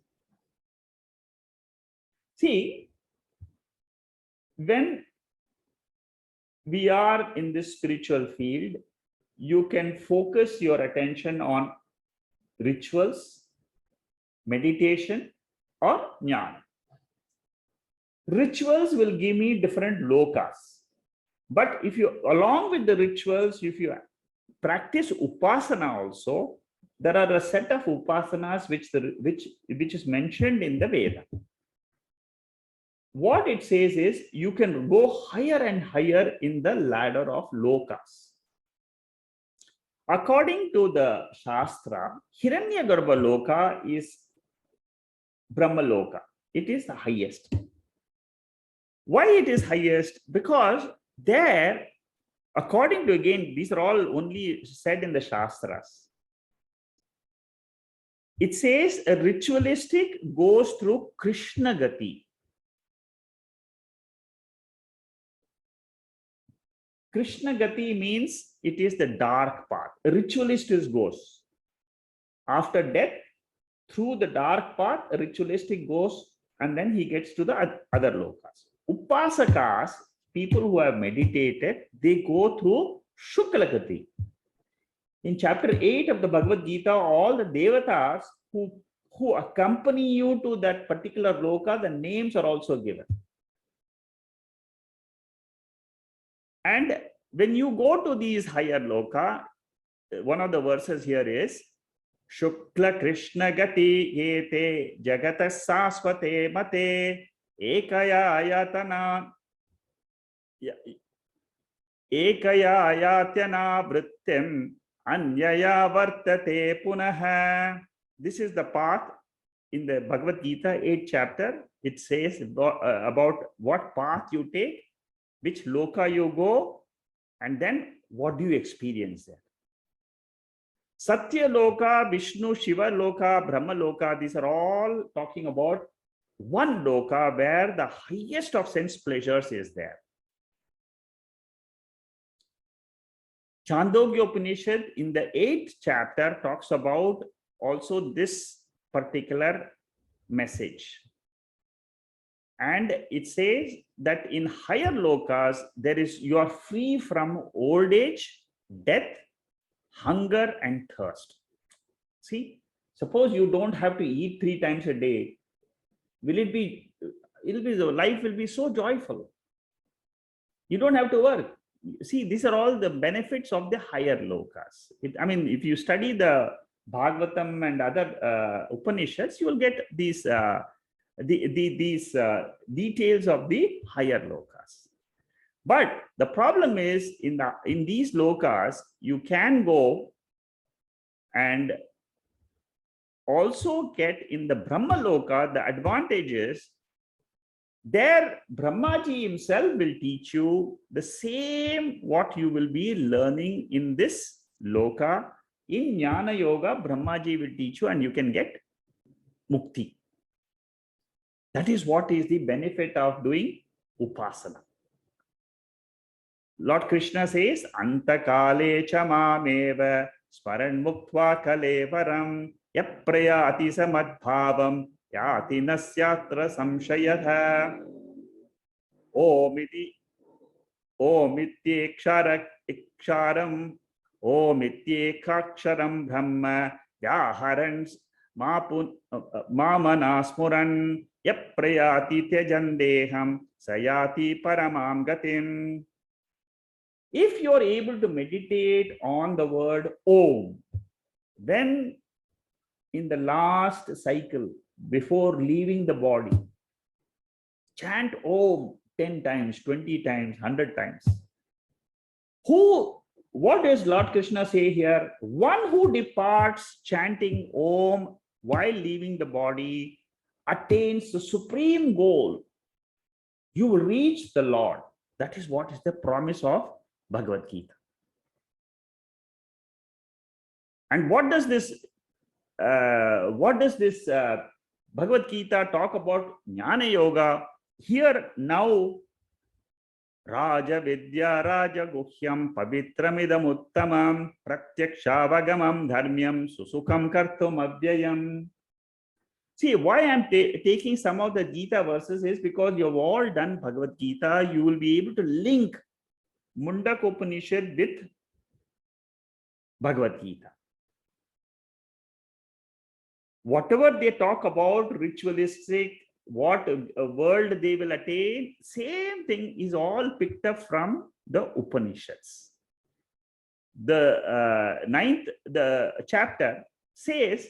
See, when we are in this spiritual field, you can focus your attention on rituals, meditation, or jnana. Rituals will give me different lokas. But if you, along with the rituals, if you practice upasana also, there are a set of upasanas which is mentioned in the Veda. What it says is you can go higher and higher in the ladder of lokas. According to the Shastra, Hiranyagarbha loka is Brahma loka. It is the highest. Why it is highest? Because there, according to, again, these are all only said in the Shastras. It says a ritualistic goes through Krishna Gati. Krishna Gati means it is the dark path. A ritualist goes. After death, through the dark path, a ritualistic goes, and then he gets to the other lokas. Upasakas, people who have meditated, they go through Shukla Gati. In chapter 8 of the Bhagavad Gita, all the devatas who accompany you to that particular loka, the names are also given. And when you go to these higher loka, one of the verses here is Shukla Krishna Gati Yete Jagata Saswate Mate Ekaya Ayatana Ayatyana Vrittim Anyaya Vartate Punaha. This is the path in the Bhagavad Gita, 8th chapter, it says about what path you take, which loka you go, and then what do you experience there. Satya Loka, Vishnu, Shiva Loka, Brahma Loka, these are all talking about one Loka where the highest of sense pleasures is there. Chandogya Upanishad in the 8th chapter talks about also this particular message. And it says that in higher lokas, you are free from old age, death, hunger, and thirst. See, suppose you don't have to eat 3 times a day. The life will be so joyful. You don't have to work. See, these are all the benefits of the higher lokas. If you study the Bhagavatam and other Upanishads, you will get these details of the higher lokas. But the problem is in these lokas, you can go and also get in the Brahma Loka. The advantage is there Brahmaji himself will teach you the same what you will be learning in this Loka. In Jnana Yoga, Brahmaji will teach you and you can get mukti. That is what is the benefit of doing upasana. Lord Krishna says, Antakale cha mameva sparan muktva kalevaram yaprayati samadbhavam yati nasyatra samshayatha omityeksharam omityeksharam brahma yaharan mamanasmuran yaprayati tejandeham sayati paramam gatim. If you are able to meditate on the word Om, then in the last cycle, before leaving the body, chant Om 10 times, 20 times, 100 times. What does Lord Krishna say here? One who departs chanting Om while leaving the body attains the supreme goal. You will reach the Lord. That is what is the promise of Bhagavad Gita. And what does this Bhagavad Gita talk about Jnana Yoga? Here now, Raja Vidya Raja Guhyam Pavitramidam Uttamam Pratyakshaavagamam Dharmyam Susukam Kartum Avyayam. See, why I'm taking some of the Gita verses is because you have all done Bhagavad Gita. You will be able to link Mundaka Upanishad with Bhagavad Gita. Whatever they talk about ritualistic, what world they will attain, same thing is all picked up from the Upanishads. The 9th chapter says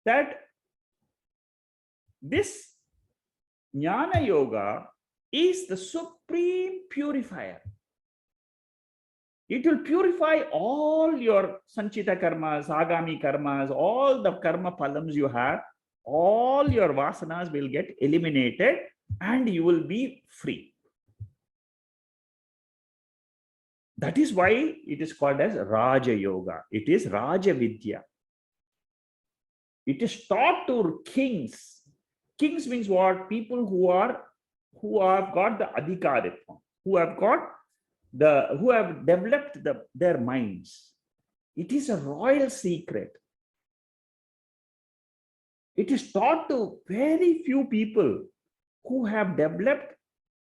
that this Jnana Yoga is the supreme purifier. It will purify all your Sanchita karmas, Agami karmas, all the karma palams you have, all your vasanas will get eliminated and you will be free. That is why it is called as Raja Yoga. It is Raja Vidya. It is taught to kings. Kings means what? People who have got the adhikaritvam, who have developed their minds. It is a royal secret. It is taught to very few people who have developed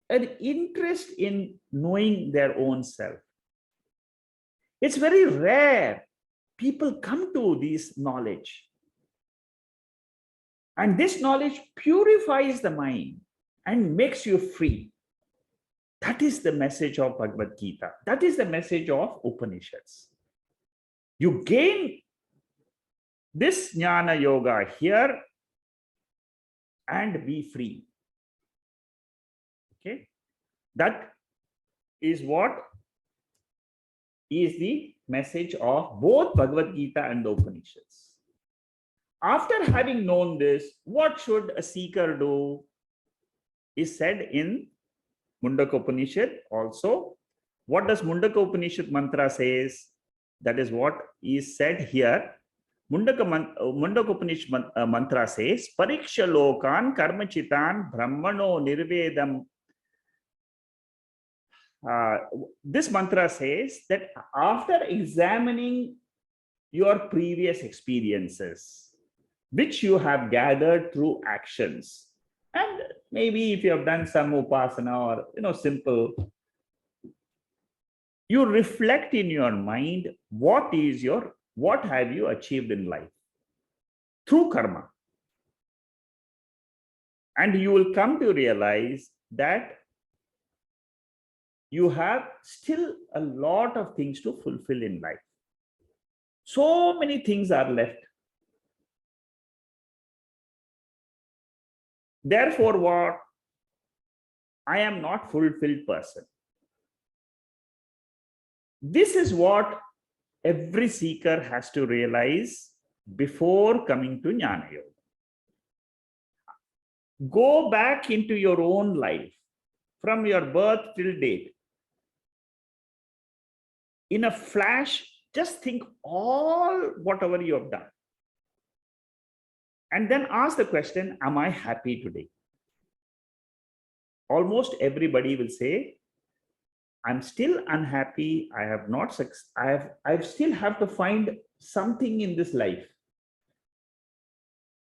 an interest in knowing their own self. It's very rare people come to this knowledge. And this knowledge purifies the mind and makes you free. That is the message of Bhagavad Gita. That is the message of Upanishads. You gain this Jnana Yoga here and be free. Okay? That is what is the message of both Bhagavad Gita and the Upanishads. After having known this, what should a seeker do? Is said in Mundaka Upanishad also. What does Mundaka Upanishad mantra says? That is what is said here. Mundaka Upanishad mantra says, Pariksha lokan karmachitan brahmano nirvedam. This mantra says that after examining your previous experiences, which you have gathered through actions, and maybe if you have done some upasana or simple, you reflect in your mind what have you achieved in life through karma, and you will come to realize that you have still a lot of things to fulfill in life. So many things are left. Therefore, what? I am not fulfilled person. This is what every seeker has to realize before coming to Jnana Yoga. Go back into your own life from your birth till date. In a flash, just think all whatever you have done. And then ask the question, am I happy today? Almost everybody will say, I'm still unhappy. I have not success. I still have to find something in this life.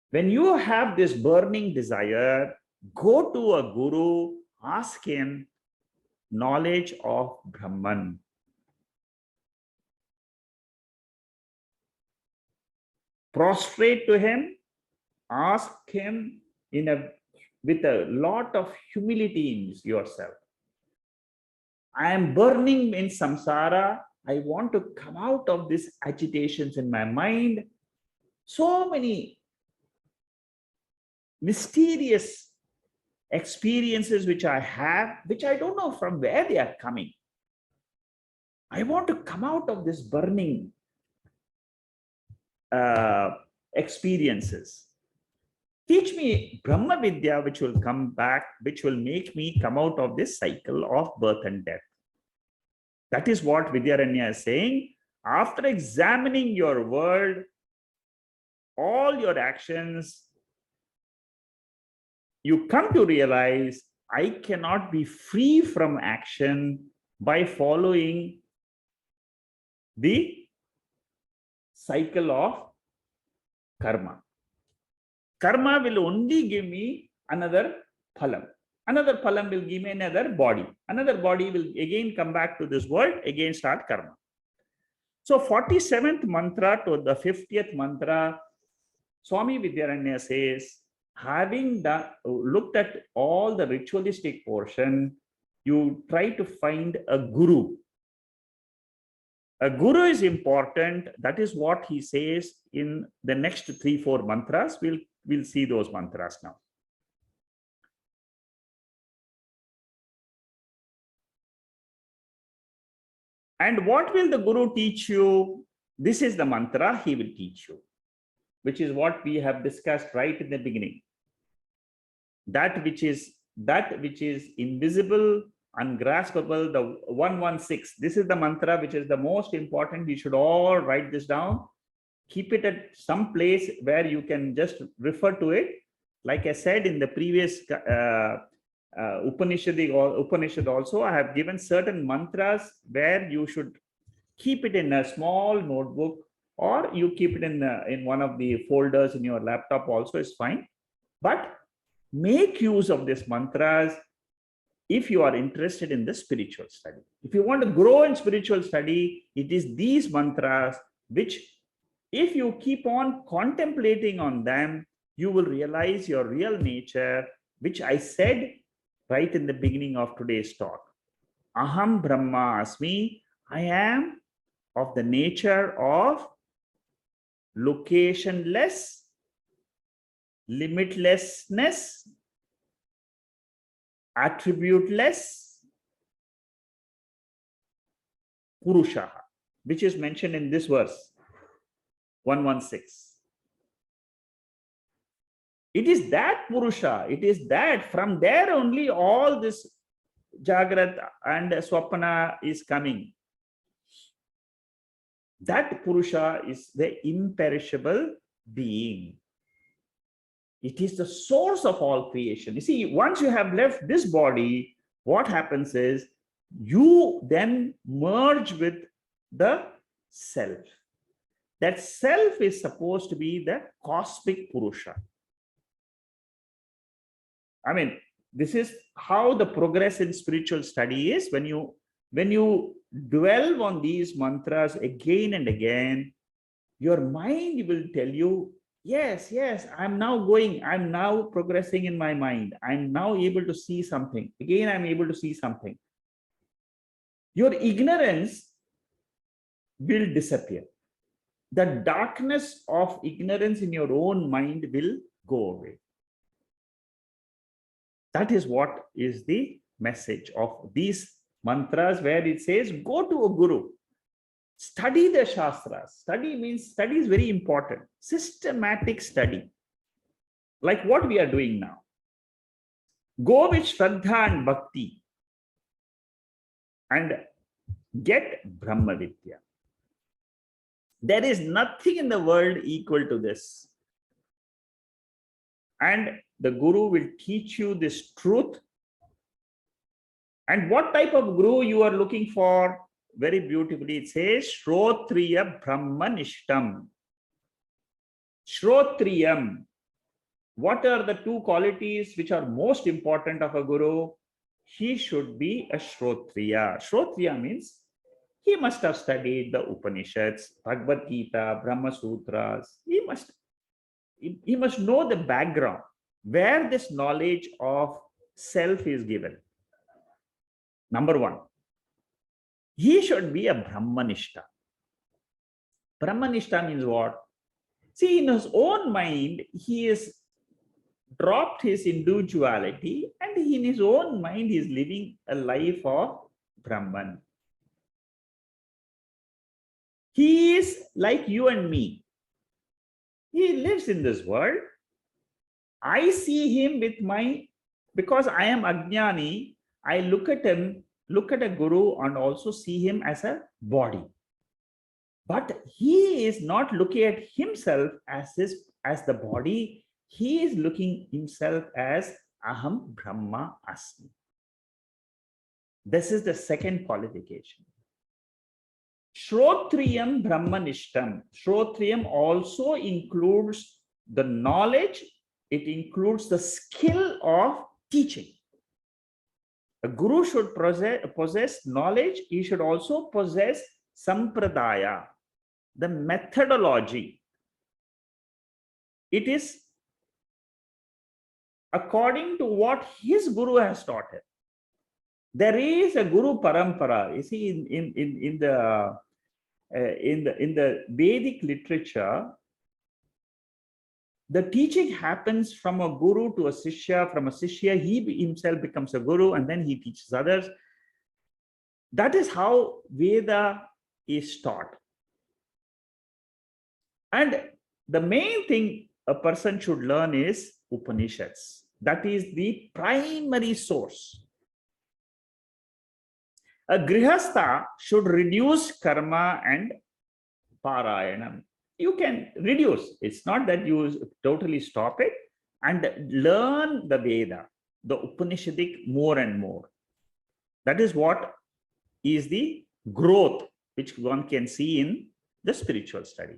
When you have this burning desire, go to a guru, ask him knowledge of Brahman. Prostrate to him, ask him with a lot of humility in yourself. I am burning in samsara. I want to come out of these agitations in my mind. So many mysterious experiences which I have, which I don't know from where they are coming. I want to come out of this burning experiences. Teach me Brahma Vidya, which will come back, which will make me come out of this cycle of birth and death. That is what Vidyaranya is saying. After examining your world, all your actions, you come to realize, I cannot be free from action by following the cycle of karma. Karma will only give me another phalam. Another phalam will give me another body. Another body will again come back to this world, again start karma. So 47th mantra to the 50th mantra, Swami Vidyaranya says, having looked at all the ritualistic portion, you try to find a guru. A guru is important. That is what he says in the next 3-4 mantras. We'll see those mantras now. And what will the guru teach you? This is the mantra he will teach you, which is what we have discussed right in the beginning. That which is invisible, ungraspable, the 116. This is the mantra which is the most important. You should all write this down. Keep it at some place where you can just refer to it. Like I said in the previous Upanishad also, I have given certain mantras where you should keep it in a small notebook, or you keep it in one of the folders in your laptop also is fine. But make use of these mantras if you are interested in the spiritual study. If you want to grow in spiritual study, it is these mantras which, if you keep on contemplating on them, you will realize your real nature, which I said right in the beginning of today's talk. Aham Brahma Asmi. I am of the nature of locationless, limitlessness, attributeless Purusha, which is mentioned in this verse 116. It is that Purusha, it is that from there only all this Jagrat and Swapana is coming. That Purusha is the imperishable being. It is the source of all creation. You see, once you have left this body, what happens is you then merge with the self. That self is supposed to be the cosmic Purusha. I mean, this is how the progress in spiritual study is. When you dwell on these mantras again and again, your mind will tell you, yes, I'm now progressing in my mind. I'm now able to see something. Again, I'm able to see something. Your ignorance will disappear. The darkness of ignorance in your own mind will go away. That is what is the message of these mantras, where it says, go to a guru. Study the Shastras. Study is very important. Systematic study. Like what we are doing now. Go with Shraddha and Bhakti and get Brahma Vidya. There is nothing in the world equal to this. And the Guru will teach you this truth. And what type of Guru you are looking for? Very beautifully, it says, Shrotriya Brahmanishtam. Shrotriyam. What are the two qualities which are most important of a Guru? He should be a Shrotriya. Shrotriya means he must have studied the Upanishads, Bhagavad Gita, Brahma Sutras. He must know the background, where this knowledge of self is given. Number one, he should be a Brahmanishta. Brahmanishta means what? See, in his own mind, he has dropped his individuality, and in his own mind, he is living a life of Brahman. He is like you and me. He lives in this world. I see him because I am Ajnani, I look at him, look at a Guru and also see him as a body. But he is not looking at himself as the body. He is looking himself as Aham Brahma Asmi. This is the second qualification. Shrotriyam Brahmanishtam. Shrotriyam also includes the knowledge. It includes the skill of teaching. A Guru should possess knowledge. He should also possess sampradaya, the methodology. It is according to what his Guru has taught him. There is a Guru Parampara. You see, in the Vedic literature, the teaching happens from a Guru to a Sishya. From a Sishya, he himself becomes a Guru, and then he teaches others. That is how Veda is taught. And the main thing a person should learn is Upanishads. That is the primary source. A grihastha should reduce karma and parayanam. You can reduce. It's not that you totally stop it, and learn the Veda, the Upanishadic more and more. That is what is the growth which one can see in the spiritual study.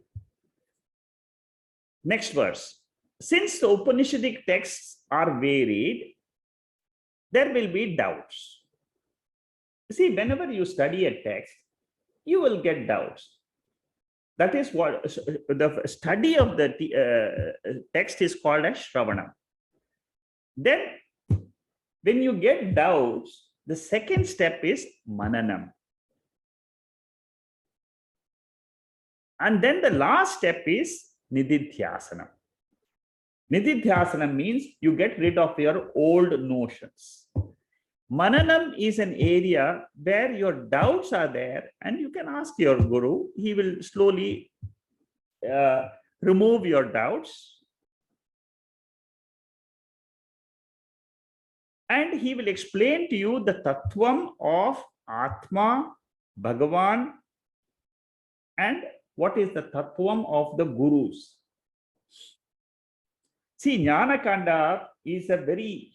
Next verse. Since the Upanishadic texts are varied, there will be doubts. See, whenever you study a text, you will get doubts. That is what the study of the text is called as Shravana. Then, when you get doubts, the second step is Mananam. And then the last step is Nididhyasana. Nididhyasana means you get rid of your old notions. Mananam is an area where your doubts are there, and you can ask your Guru. He will slowly remove your doubts. And he will explain to you the tattvam of Atma, Bhagavan, and what is the tattvam of the gurus. See, Jnana Kanda is a very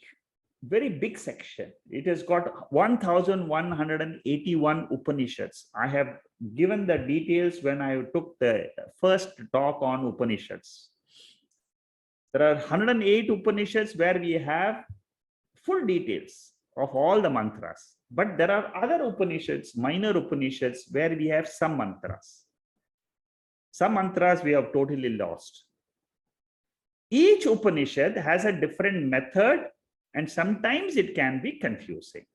big section. It has got 1181 Upanishads. I have given the details when I took the first talk on Upanishads. There are 108 Upanishads where we have full details of all the mantras. But there are other Upanishads, minor Upanishads, where we have some mantras. Some mantras we have totally lost. Each Upanishad has a different method, and sometimes it can be confusing.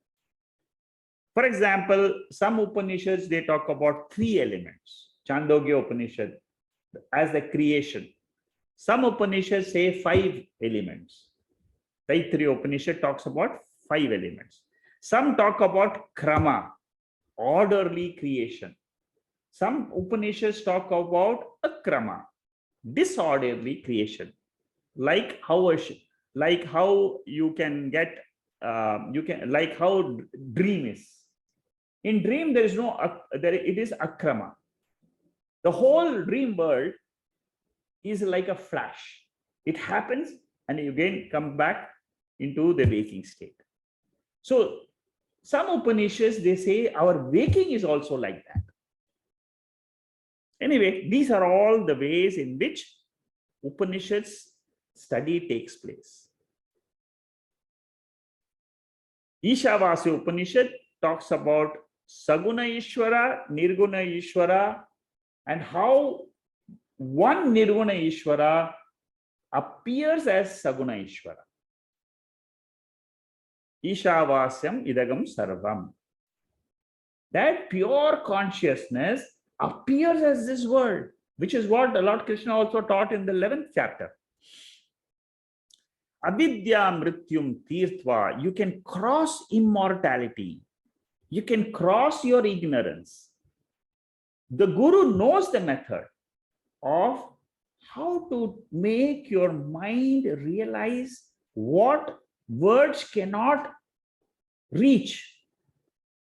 For example, some Upanishads, they talk about 3 elements. Chandogya Upanishad as the creation. Some Upanishads say 5 elements. Taittiriya Upanishad talks about 5 elements. Some talk about krama, orderly creation. Some Upanishads talk about akrama, disorderly creation. Like how you can get like how dream is. In dream there is no it is akrama. The whole dream world is like a flash. It happens and you again come back into the waking state. So some Upanishads, they say our waking is also like that. Anyway, these are all the ways in which Upanishads study takes place. Ishavasya Upanishad talks about Saguna Ishvara, Nirguna Ishvara, and how one Nirguna Ishvara appears as Saguna Ishvara. Ishavasyam idagam sarvam. That pure consciousness appears as this world, which is what Lord Krishna also taught in the 11th chapter. Avidya mrityum tirtva. You can cross immortality. You can cross your ignorance. The Guru knows the method of how to make your mind realize what words cannot reach.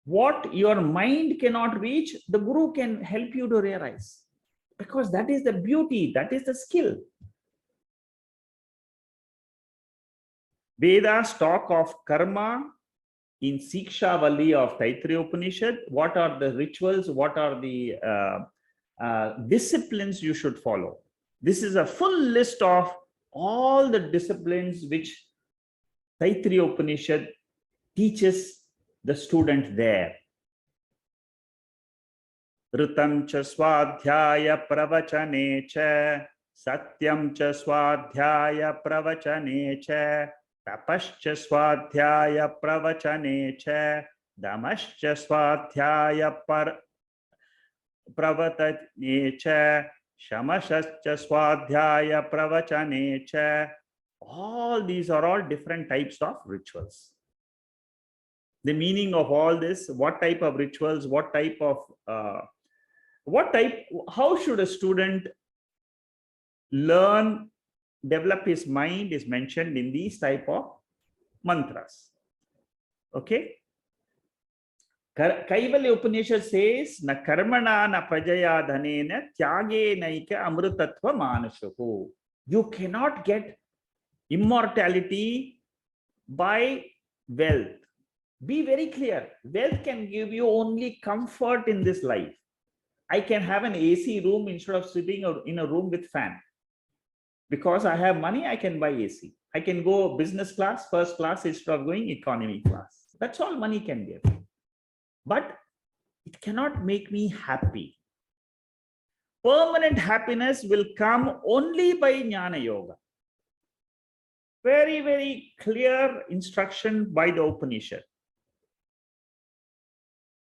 What your mind cannot reach, the Guru can help you to realize. Because that is the beauty, that is the skill. Vedas talk of karma in Sikshavali of Taittiriya Upanishad. What are the rituals? What are the disciplines you should follow? This is a full list of all the disciplines which Taittiriya Upanishad teaches the student there. Ritam cha swadhyaya pravachane cha, satyam cha swadhyaya pravachane cha, tapascha swadhyaya pravachane cha, damascha swadhyaya pravatane cha, shamascha swadhyaya pravachane cha. All these are all different types of rituals. The meaning of all this, what type of rituals, how should a student learn, develop his mind is mentioned in these type of mantras. Okay. Kaivalya Upanishad says, na karmana na prajaya dhanena tyage naika amrutatva manashuhu. You cannot get immortality by wealth. Be very clear. Wealth can give you only comfort in this life. I can have an AC room instead of sitting in a room with fan. Because I have money, I can buy AC. I can go business class, first class instead of going economy class. That's all money can give. But it cannot make me happy. Permanent happiness will come only by Jnana Yoga. Very, very clear instruction by the Upanishad.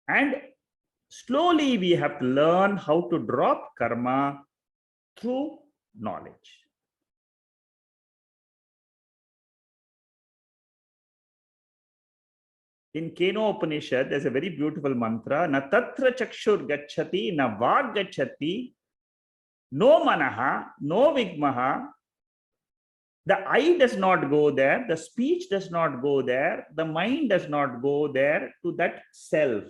And slowly we have to learn how to drop karma through knowledge. In Keno Upanishad, there's a very beautiful mantra. Na tatra chakshur gacchati, na vag gacchati, no manaha, no vigmaha, The I does not go there, the speech does not go there, the mind does not go there to that self.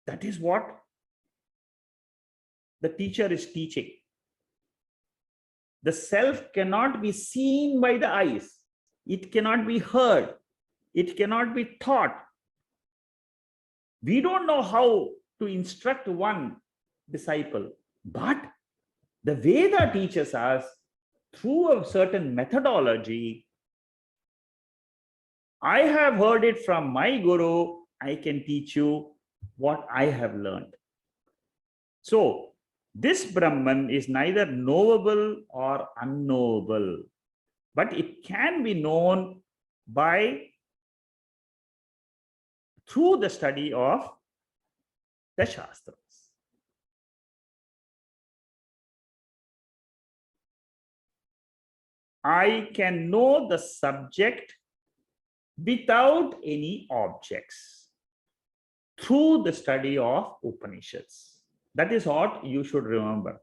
That is what the teacher is teaching. The self cannot be seen by the eyes. It cannot be heard. It cannot be taught. We don't know how to instruct one disciple, but the Veda teaches us through a certain methodology. I have heard it from my guru. I can teach you what I have learned. So this Brahman is neither knowable or unknowable, but it can be known through the study of the Shastras. I can know the subject without any objects through the study of Upanishads. That is what you should remember.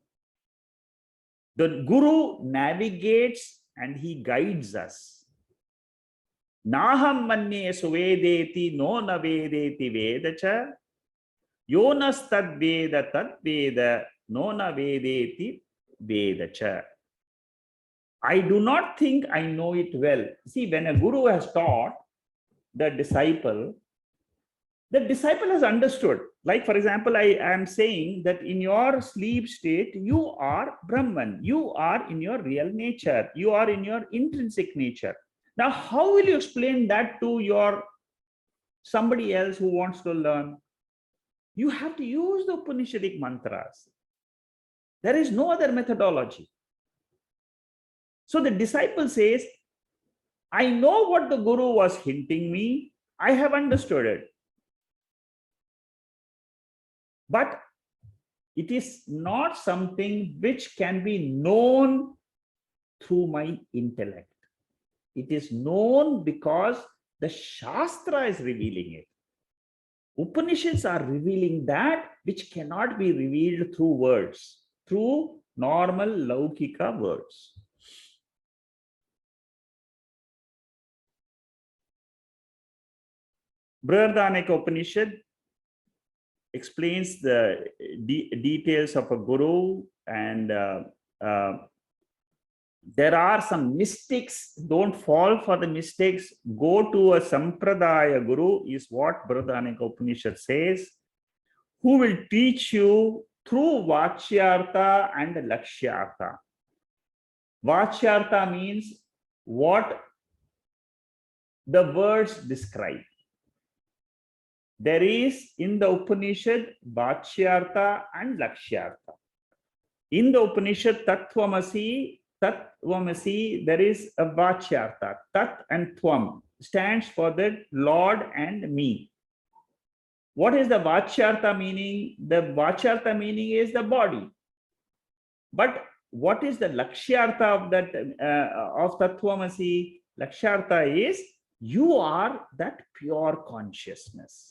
The Guru navigates and he guides us. Naham manye suvedeti no navedeti vedacha yonas tad veda no navedeti vedacha. I do not think I know it well. See, when a guru has taught the disciple has understood. Like, for example, I am saying that in your sleep state, you are Brahman. You are in your real nature. You are in your intrinsic nature. Now, how will you explain that to somebody else who wants to learn? You have to use the Upanishadic mantras. There is no other methodology. So the disciple says, I know what the guru was hinting me. I have understood it. But it is not something which can be known through my intellect. It is known because the Shastra is revealing it. Upanishads are revealing that which cannot be revealed through words, through normal Laukika words. Brihadaranyaka Upanishad explains the details of a guru, and there are some mistakes. Don't fall for the mistakes. Go to a Sampradaya Guru is what Brihadaranyaka Upanishad says, who will teach you through Vachyartha and Lakshyartha. Vachyartha means what the words describe. There is in the Upanishad Vachyartha and Lakshyartha. In the Upanishad Tattvamasi, there is a Vachyartha. Tat and Tvam stands for the Lord and me. What is the Vachyartha meaning? The Vachyartha meaning is the body. But what is the Lakshyartha of that of Tattvamasi? Lakshyartha is you are that pure consciousness.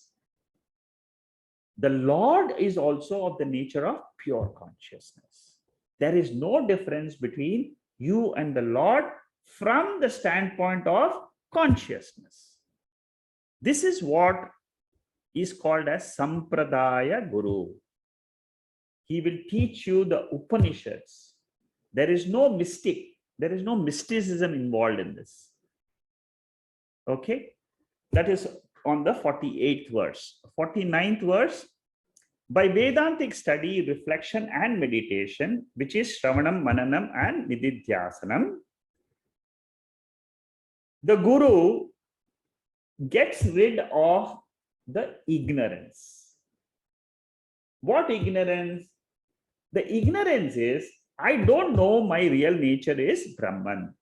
The Lord is also of the nature of pure consciousness. There is no difference between you and the Lord from the standpoint of consciousness. This is what is called as Sampradaya Guru. He will teach you the Upanishads. There is no mystic. There is no mysticism involved in this. Okay, that is on the 48th verse. 49th verse, by Vedantic study, reflection and meditation, which is Shravanam, Mananam and Nididhyasanam, the Guru gets rid of the ignorance. What ignorance? The ignorance is, I don't know my real nature is Brahman.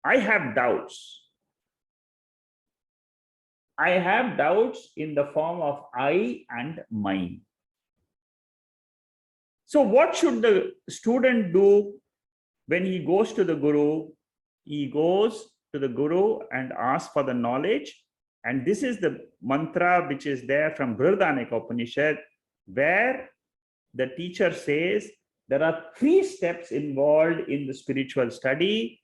I have doubts. I have doubts in the form of I and mine. So what should the student do when he goes to the Guru? He goes to the Guru and asks for the knowledge. And this is the mantra which is there from Brihadaranyaka Upanishad, where the teacher says, There are 3 steps involved in the spiritual study.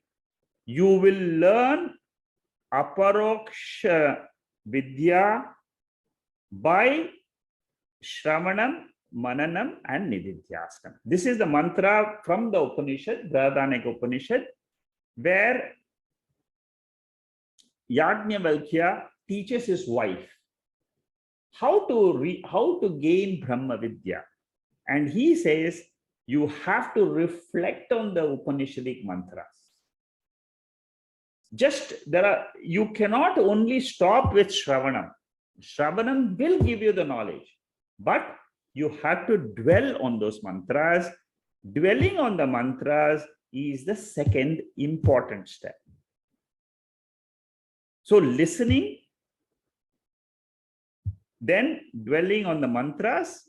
You will learn aparoksha vidya by Shravanam, Mananam, and Nididhyasana. This is the mantra from the Upanishad, Brihadaranyaka Upanishad, where Yajnavalkya teaches his wife how to gain Brahma Vidya. And he says, you have to reflect on the Upanishadic mantras. You cannot only stop with Shravanam. Shravanam will give you the knowledge, but you have to dwell on those mantras. Dwelling on the mantras is the second important step. So listening, then dwelling on the mantras,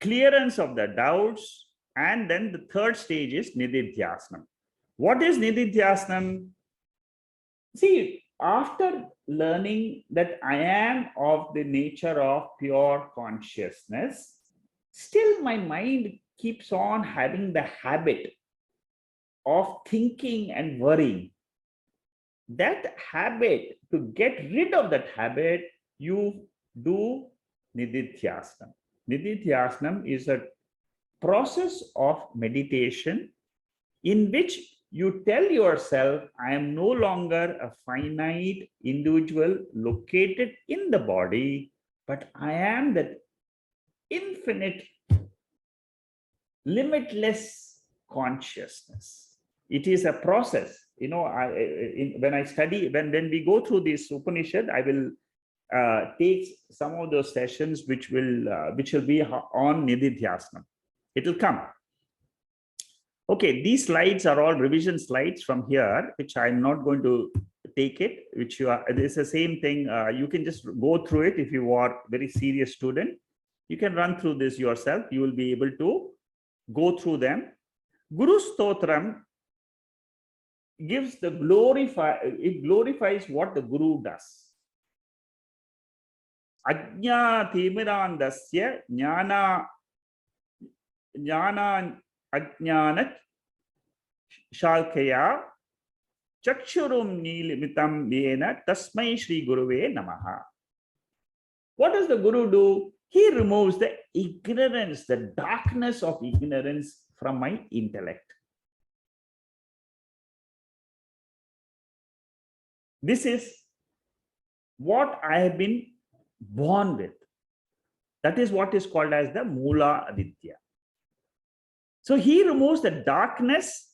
clearance of the doubts, and then the third stage is Nididhyasana. What is Nididhyasana? See, after learning that I am of the nature of pure consciousness, still my mind keeps on having the habit of thinking and worrying. That habit, to get rid of that habit, you do Nididhyasana. Nididhyasana is a process of meditation in which you tell yourself, I am no longer a finite individual located in the body, but I am that infinite, limitless consciousness. It is a process. You know, when we go through this Upanishad, I will take some of those sessions which will be on Nididhyasana. It will come. Okay, these slides are all revision slides from here, which I'm not going to take it, which it's the same thing. You can just go through it if you are a very serious student. You can run through this yourself. You will be able to go through them. Guru Stotram gives it glorifies what the Guru does. Ajna Timirandasya Jnana Ajnanat Shalkaya Chakshurum Nilimitam Yena Tasmai Shri Guruve Namaha. What does the Guru do? He removes the ignorance, the darkness of ignorance from my intellect. This is what I have been born with. That is what is called as the Mula Avidya. So he removes the darkness,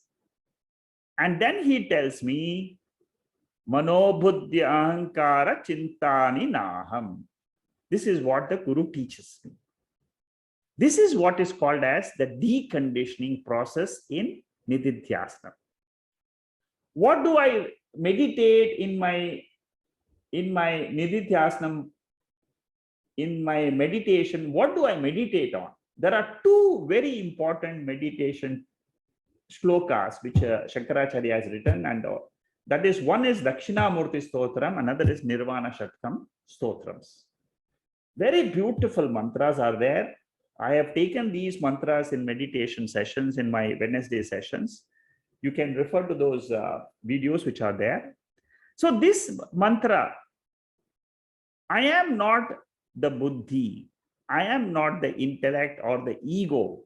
and then he tells me, Manobuddhya Ahankara Chintani Naham. This is what the Guru teaches me. This is what is called as the deconditioning process in Nididhyasana. What do I meditate in my Nididhyasana? In my meditation, what do I meditate on? There are 2 very important meditation shlokas which Shankaracharya has written, and that is, one is Dakshinamurti Stotram, another is Nirvana Shatkam Stotrams. Very beautiful mantras are there. I have taken these mantras in meditation sessions, in my Wednesday sessions. You can refer to those videos which are there. So this mantra, I am not the buddhi, I am not the intellect or the ego.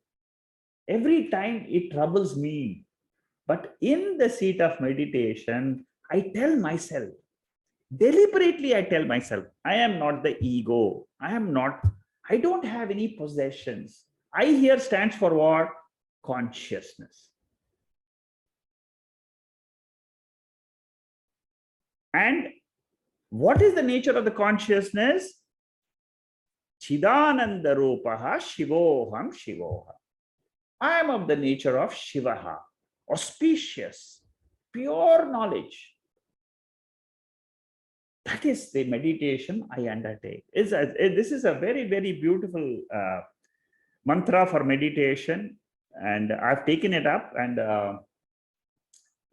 Every time it troubles me, but in the seat of meditation, I tell myself, deliberately I tell myself, I am not the ego, I don't have any possessions. I here stands for what? Consciousness. And what is the nature of the consciousness? Chidananda Rupaha Shivoham Shivoham. I am of the nature of Shivaha, auspicious, pure knowledge. That is the meditation I undertake. This is a very, very beautiful mantra for meditation, and I've taken it up, and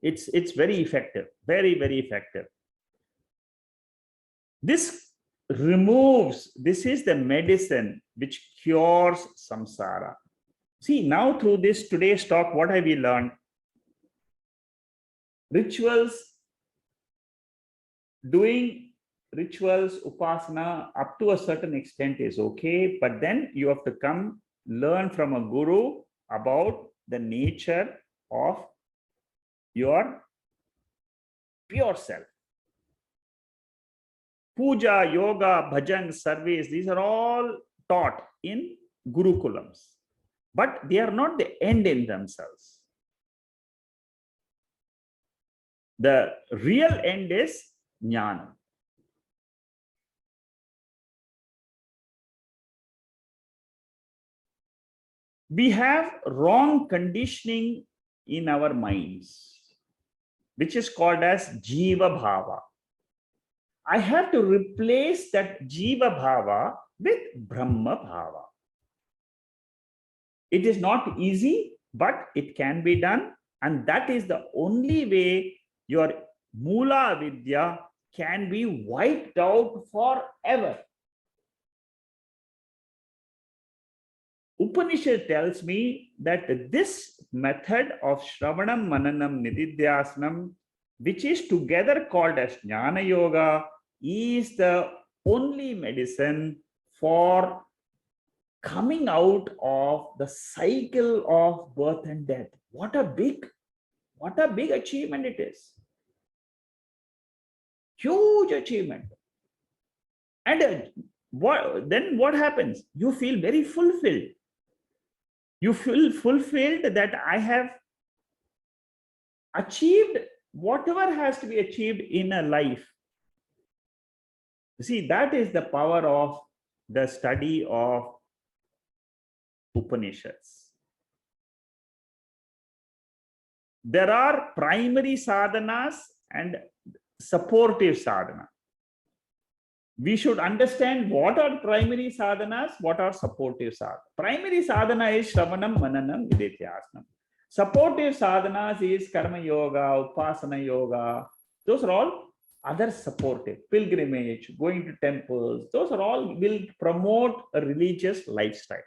it's very effective, very, very effective. This is the medicine which cures samsara. See, now through this today's talk, what have we learned? Rituals, doing rituals, upasana up to a certain extent is okay, but then you have to come learn from a guru about the nature of your pure self. Puja, yoga, bhajan, service, these are all taught in gurukulams, but they are not the end in themselves. The real end is jnana. We have wrong conditioning in our minds, which is called as jiva bhava. I have to replace that jiva bhava with brahma bhava. It is not easy, but it can be done. And that is the only way your mula vidya can be wiped out forever. Upanishad tells me that this method of Shravanam, Mananam, Nididhyasanam, which is together called as Jnana Yoga, is the only medicine for coming out of the cycle of birth and death. What a big achievement it is. Huge achievement. And what happens? You feel very fulfilled. You feel fulfilled that I have achieved whatever has to be achieved in a life. See, that is the power of the study of Upanishads. There are primary sadhanas and supportive sadhana. We should understand what are primary sadhanas, what are supportive sadhanas. Primary sadhana is Shravanam, Mananam, Nididhyasanam. Supportive sadhanas is Karma Yoga, Upasana Yoga. Those are all other supportive. Pilgrimage, going to temples, those are all will promote a religious lifestyle.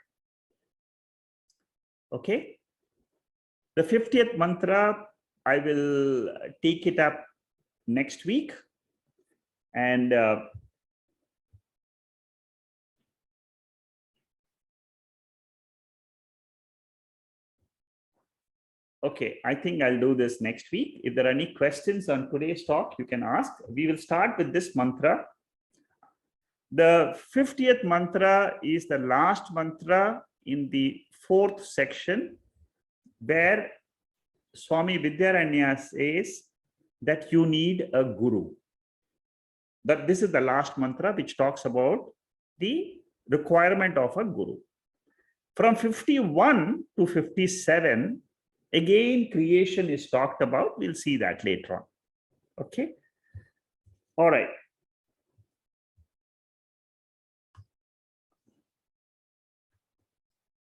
Okay. The 50th mantra, I will take it up next week. And okay, I think I'll do this next week. If there are any questions on today's talk, you can ask. We will start with this mantra. The 50th mantra is the last mantra in the 4th section, where Swami Vidyaranya says that you need a guru. That this is the last mantra which talks about the requirement of a guru. From 51 to 57, again, creation is talked about. We'll see that later on. Okay. All right.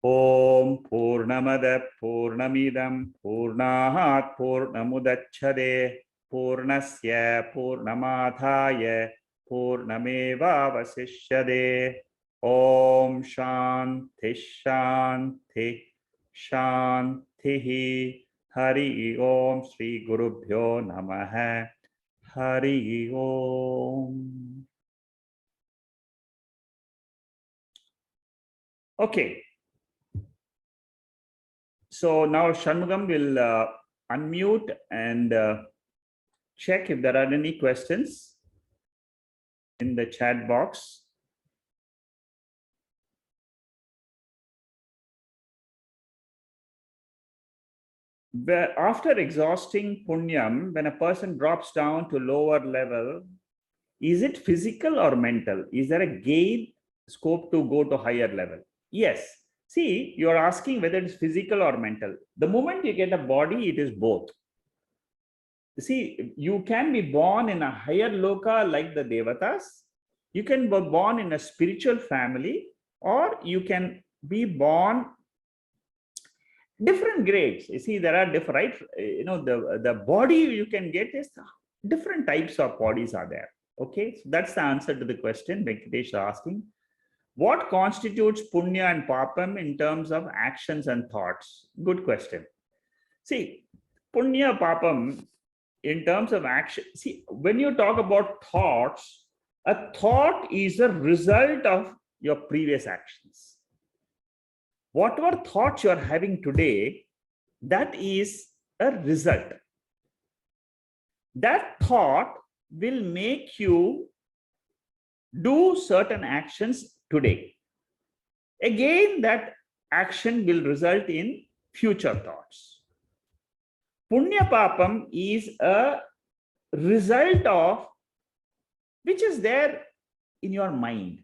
Om Purnamada Purnamidam Purnahat Purnamudachade Purnasya Purnamadhaya Purnameva Vasishyade. Om Shanti Shanti Shanti. Hari Om Shri Gurubhyo Namaha. Hari Om. Okay. So now Shanmugam will unmute and check if there are any questions in the chat box. Where after exhausting punyam, when a person drops down to lower level, is it physical or mental? Is there a gain scope to go to higher level? Yes. See, you're asking whether it's physical or mental. The moment you get a body, it is both. See, you can be born in a higher loka like the Devatas. You can be born in a spiritual family, or you can be born different grades. You see, there are different, right? You know, the body you can get is different types of bodies are there. Okay, so that's the answer to the question Venkatesh is asking. What constitutes punya and papam in terms of actions and thoughts? Good question. See, punya, papam, in terms of action, see, when you talk about thoughts, a thought is a result of your previous actions. Whatever thoughts you are having today, that is a result. That thought will make you do certain actions today. Again, that action will result in future thoughts. Punya papam is a result of which is there in your mind.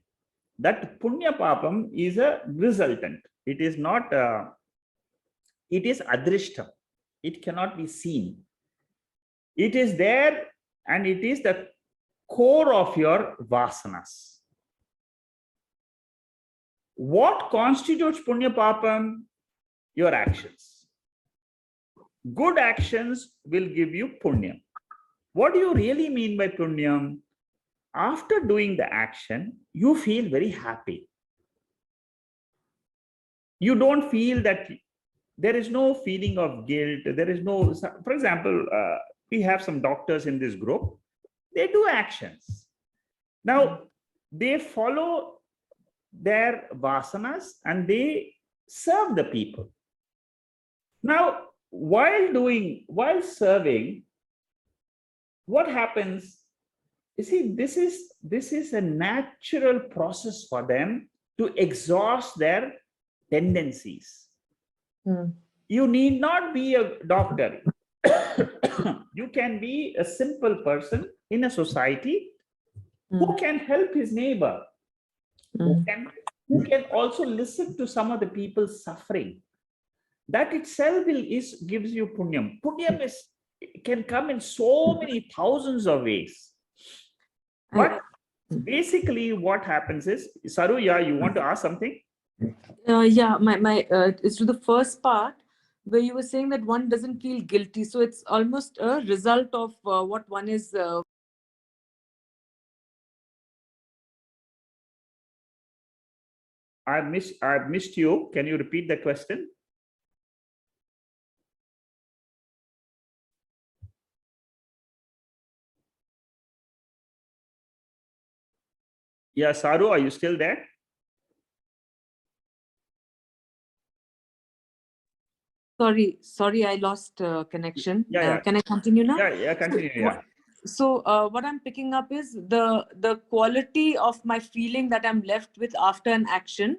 That punya papam is a resultant. It is not, it is adrishtam. It cannot be seen. It is there and it is the core of your vasanas. What constitutes punya papam? Your actions. Good actions will give you punya. What do you really mean by punyam? After doing the action, you feel very happy. You don't feel that there is no feeling of guilt. There is no, for example, we have some doctors in this group. They do actions. Now, they follow their vasanas and they serve the people. Now, while serving, what happens? You see, this is a natural process for them to exhaust their tendencies. You need not be a doctor. You can be a simple person in a society who can help his neighbor, who can also listen to some of the people suffering. That itself gives you punyam. Punyam can come in so many thousands of ways. But basically what happens is, Saru, yeah, you want to ask something? Yeah, it's to the first part where you were saying that one doesn't feel guilty. So it's almost a result of what one is. I've missed you. Can you repeat the question? Yeah, Saru, are you still there? Sorry, I lost connection. Yeah. Can I continue now? Yeah, continue. So what I'm picking up is the quality of my feeling that I'm left with after an action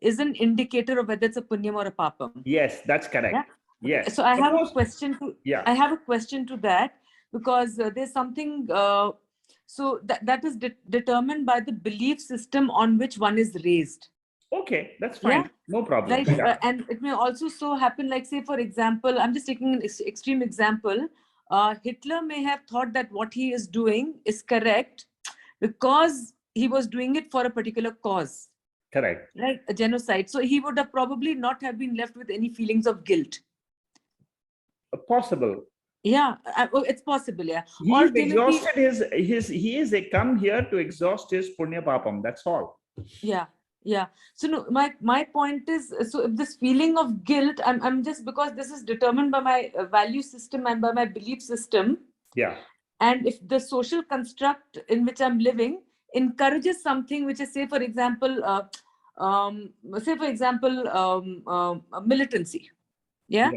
is an indicator of whether it's a punyam or a papam. Yes, that's correct. Yeah? Yes. So I have a question to I have a question to that, because there's something so that is determined by the belief system on which one is raised. Okay, that's fine. Yeah? No problem. Right. And it may also so happen, like, say, for example, I'm just taking an extreme example. Hitler may have thought that what he is doing is correct because he was doing it for a particular cause. Correct. Right, a genocide. So he would have probably not have been left with any feelings of guilt. Possible. Yeah, it's possible. Yeah. He's exhausted he is come here to exhaust his punya papam. That's all. Yeah. So no, my point is, so if this feeling of guilt, I'm just, because this is determined by my value system and by my belief system. Yeah. And if the social construct in which I'm living encourages something which is, say for example, militancy. Yeah.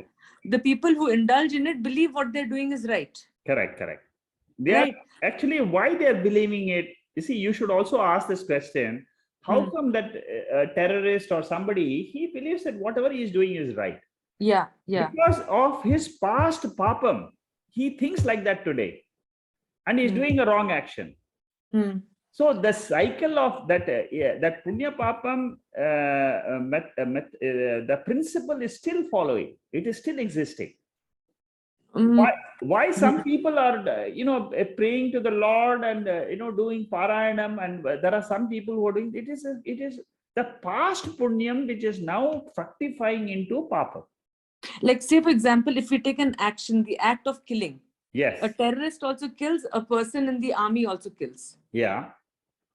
The people who indulge in it believe what they're doing is right. Correct. Actually, why they're believing it, you see, you should also ask this question. How come that a terrorist or somebody, he believes that whatever he is doing is right? Yeah. Because of his past papam, he thinks like that today. And he's doing a wrong action. So the cycle of that punya papam, the principle is still following. It is still existing. Why some people are praying to the Lord and doing parayanam, and there are some people who are doing it is the past punyam which is now fructifying into papam. Like, say for example, if we take an action, the act of killing. Yes. A terrorist also kills, a person in the army also kills. Yeah.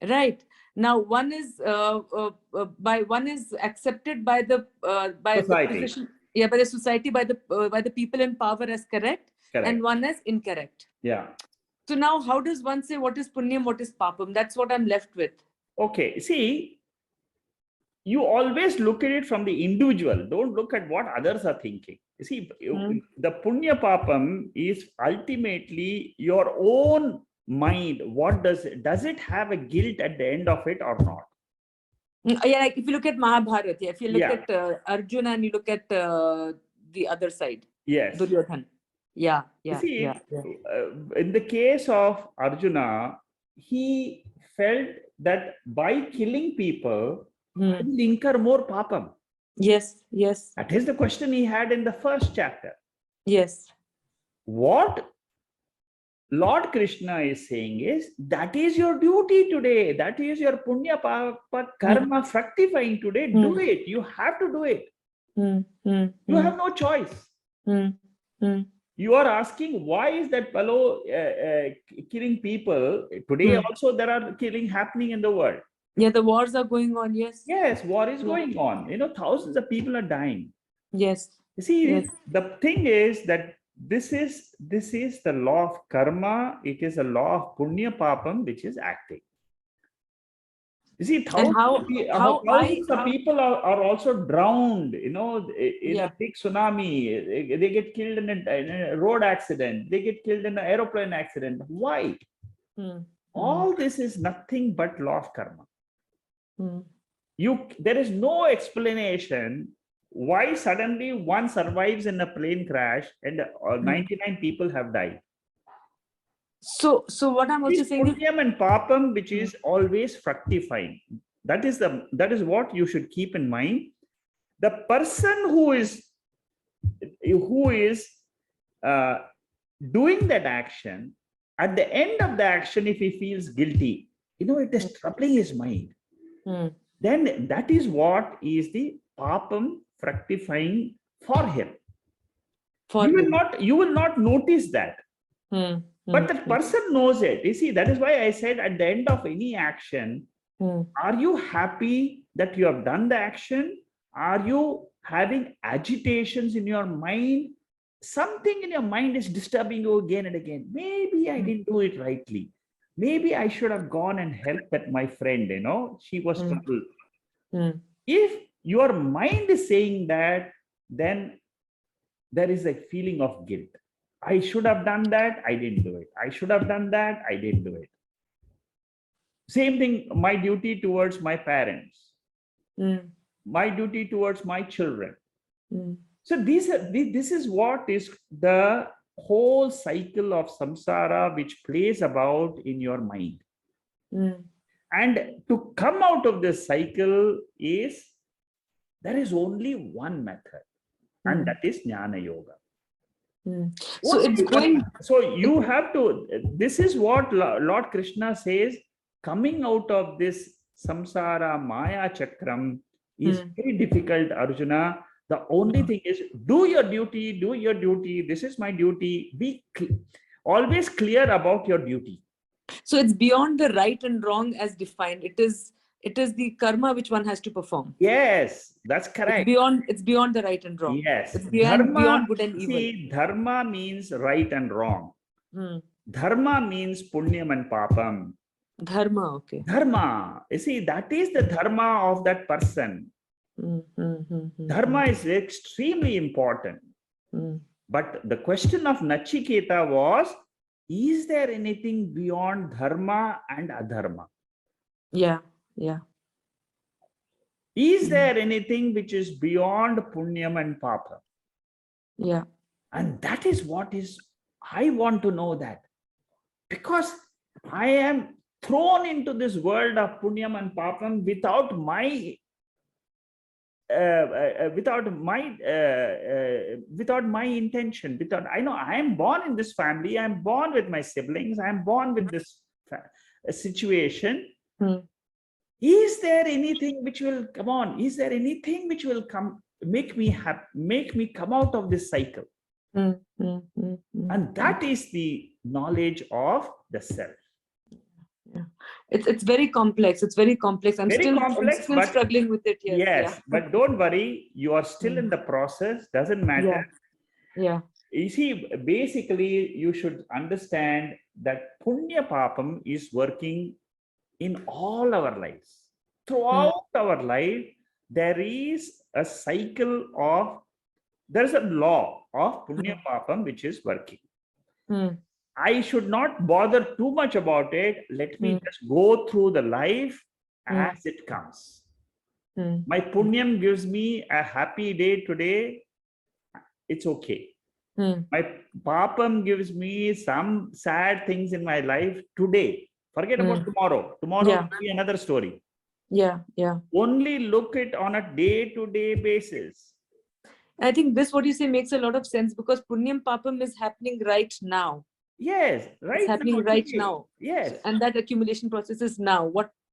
Right. Now one is one is accepted by the Society. position, by the society, by the people in power as correct, Correct. and one as incorrect. Yeah. So now how does one say what is punyam, what is papam? That's what I'm left with. Okay. See, you always look at it from the individual. Don't look at what others are thinking. You see, the punya papam is ultimately your own mind. What does it have a guilt at the end of it or not? Yeah, like if you look at Mahabharata, if you look Yeah. at Arjuna and you look at the other side, Yes. Duryodhan. Yeah. See, in the case of Arjuna, he felt that by killing people, he will incur more papam. Yes. That is the question he had in the first chapter. Yes. What Lord Krishna is saying is, that is your duty today. That is your punya papa karma fructifying today. Do it. You have to do it. You have no choice. You are asking, why is that fellow killing people? Today also there are killing happening in the world. Yeah, the wars are going on. Yes, war is going on. Thousands of people are dying. Yes. You see, the thing is that this is the law of karma. It is a law of punya papam, which is acting. You see, thousands of people are also drowned, in a big tsunami. They get killed in a road accident. They get killed in an aeroplane accident. Why? All this is nothing but law of karma. There is no explanation why suddenly one survives in a plane crash and 99 people have died. So what I'm also saying is punyam and papam, which is always fructifying. That is what you should keep in mind. The person who is doing that action, at the end of the action, if he feels guilty, it is troubling his mind. Then that is what is the papam fructifying for him. You will not notice that. But the person knows it. You see, that is why I said at the end of any action, are you happy that you have done the action? Are you having agitations in your mind? Something in your mind is disturbing you again and again. Maybe I didn't do it rightly. Maybe I should have gone and helped that my friend, she was troubled. If your mind is saying that, then there is a feeling of guilt. I should have done that, I didn't do it. I should have done that, I didn't do it. Same thing, my duty towards my parents, my duty towards my children. So this is what is the whole cycle of samsara which plays about in your mind. And to come out of this cycle there is only one method, and that is jnana yoga. So you have to, this is what Lord Krishna says, coming out of this samsara maya chakram is very difficult, Arjuna. The only thing is, do your duty. This is my duty. Be always clear about your duty. So it's beyond the right and wrong as defined. It is the karma which one has to perform. Yes, that's correct. It's beyond the right and wrong. Yes. It's beyond good and evil. See, dharma means right and wrong. Dharma means punyam and papam. Dharma, okay. Dharma. You see, that is the dharma of that person. Dharma is extremely important. But the question of Nachiketa was, is there anything beyond dharma and adharma? Yeah. Is there anything which is beyond punyam and papa? Yeah. And that is I want to know that. Because I am thrown into this world of punyam and papam without my intention. I know I am born in this family, I am born with my siblings, I am born with this situation. Is there anything which will come on? Is there anything which will come make me come out of this cycle? And that is the knowledge of the self. It's very complex. It's very complex. I'm Very still complex, but struggling with it. Yes. yes, but don't worry, you are still in the process, doesn't matter. Yeah. You see, basically, you should understand that Punya Papam is working in all our lives. Throughout our life, there is a cycle of, there's a law of Punya Papam which is working. I should not bother too much about it. Let me just go through the life as it comes. My Punyam gives me a happy day today. It's okay. My Papam gives me some sad things in my life today. Forget about tomorrow. Tomorrow will be another story. Yeah. Only look it on a day-to-day basis. I think this, what you say, makes a lot of sense, because Punyam Papam is happening right now. Yes, right. It's happening right now. Yes. So, and that accumulation process is now.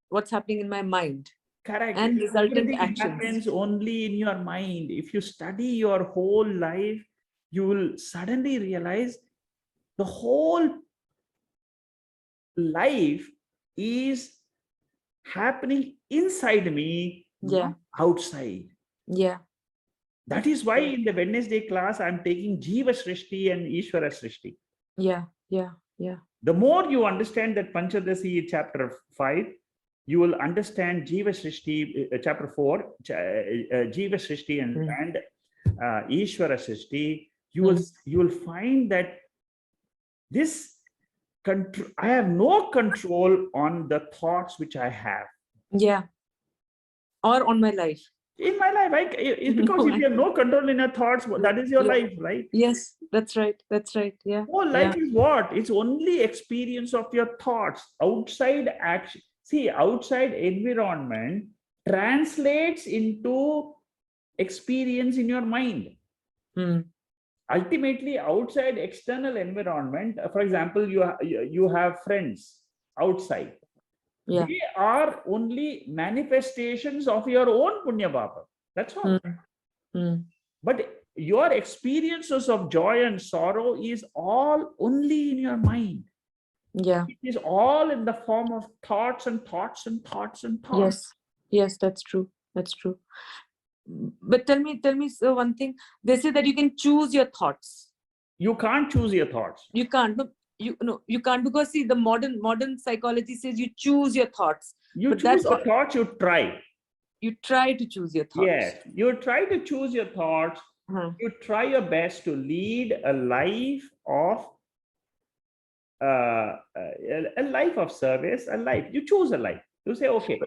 What's happening in my mind? Correct. And resultant Everything actions. happens only in your mind. If you study your whole life, you will suddenly realize the whole life is happening inside me, not outside. Yeah. That is why in the Wednesday class, I'm taking Jiva Srishti and Ishvara Srishti. Yeah. The more you understand that Panchadasi chapter 5, you will understand Jiva Srishti chapter 4, Jiva Srishti and Ishvara Srishti. You will find that this control, I have no control on the thoughts which I have. Yeah. Or on my life. In my life, it's because if you have no control in your thoughts, that is your life, right? Yes, that's right. Yeah. Whole life is what? It's only experience of your thoughts. Outside action. See, outside environment translates into experience in your mind. Ultimately, outside external environment, for example, you have friends outside. Yeah. They are only manifestations of your own punya papa. That's all. But your experiences of joy and sorrow is all only in your mind. Yeah. It is all in the form of thoughts and thoughts and thoughts and thoughts. Yes, that's true. But tell me, so one thing. They say that you can choose your thoughts. You can't choose your thoughts. You can't. You can't, because see, the modern psychology says you choose your thoughts. You choose your thoughts, you try. You try to choose your thoughts. Yes, you try to choose your thoughts. You try your best to lead a life of service, a life. You choose a life. You say, okay,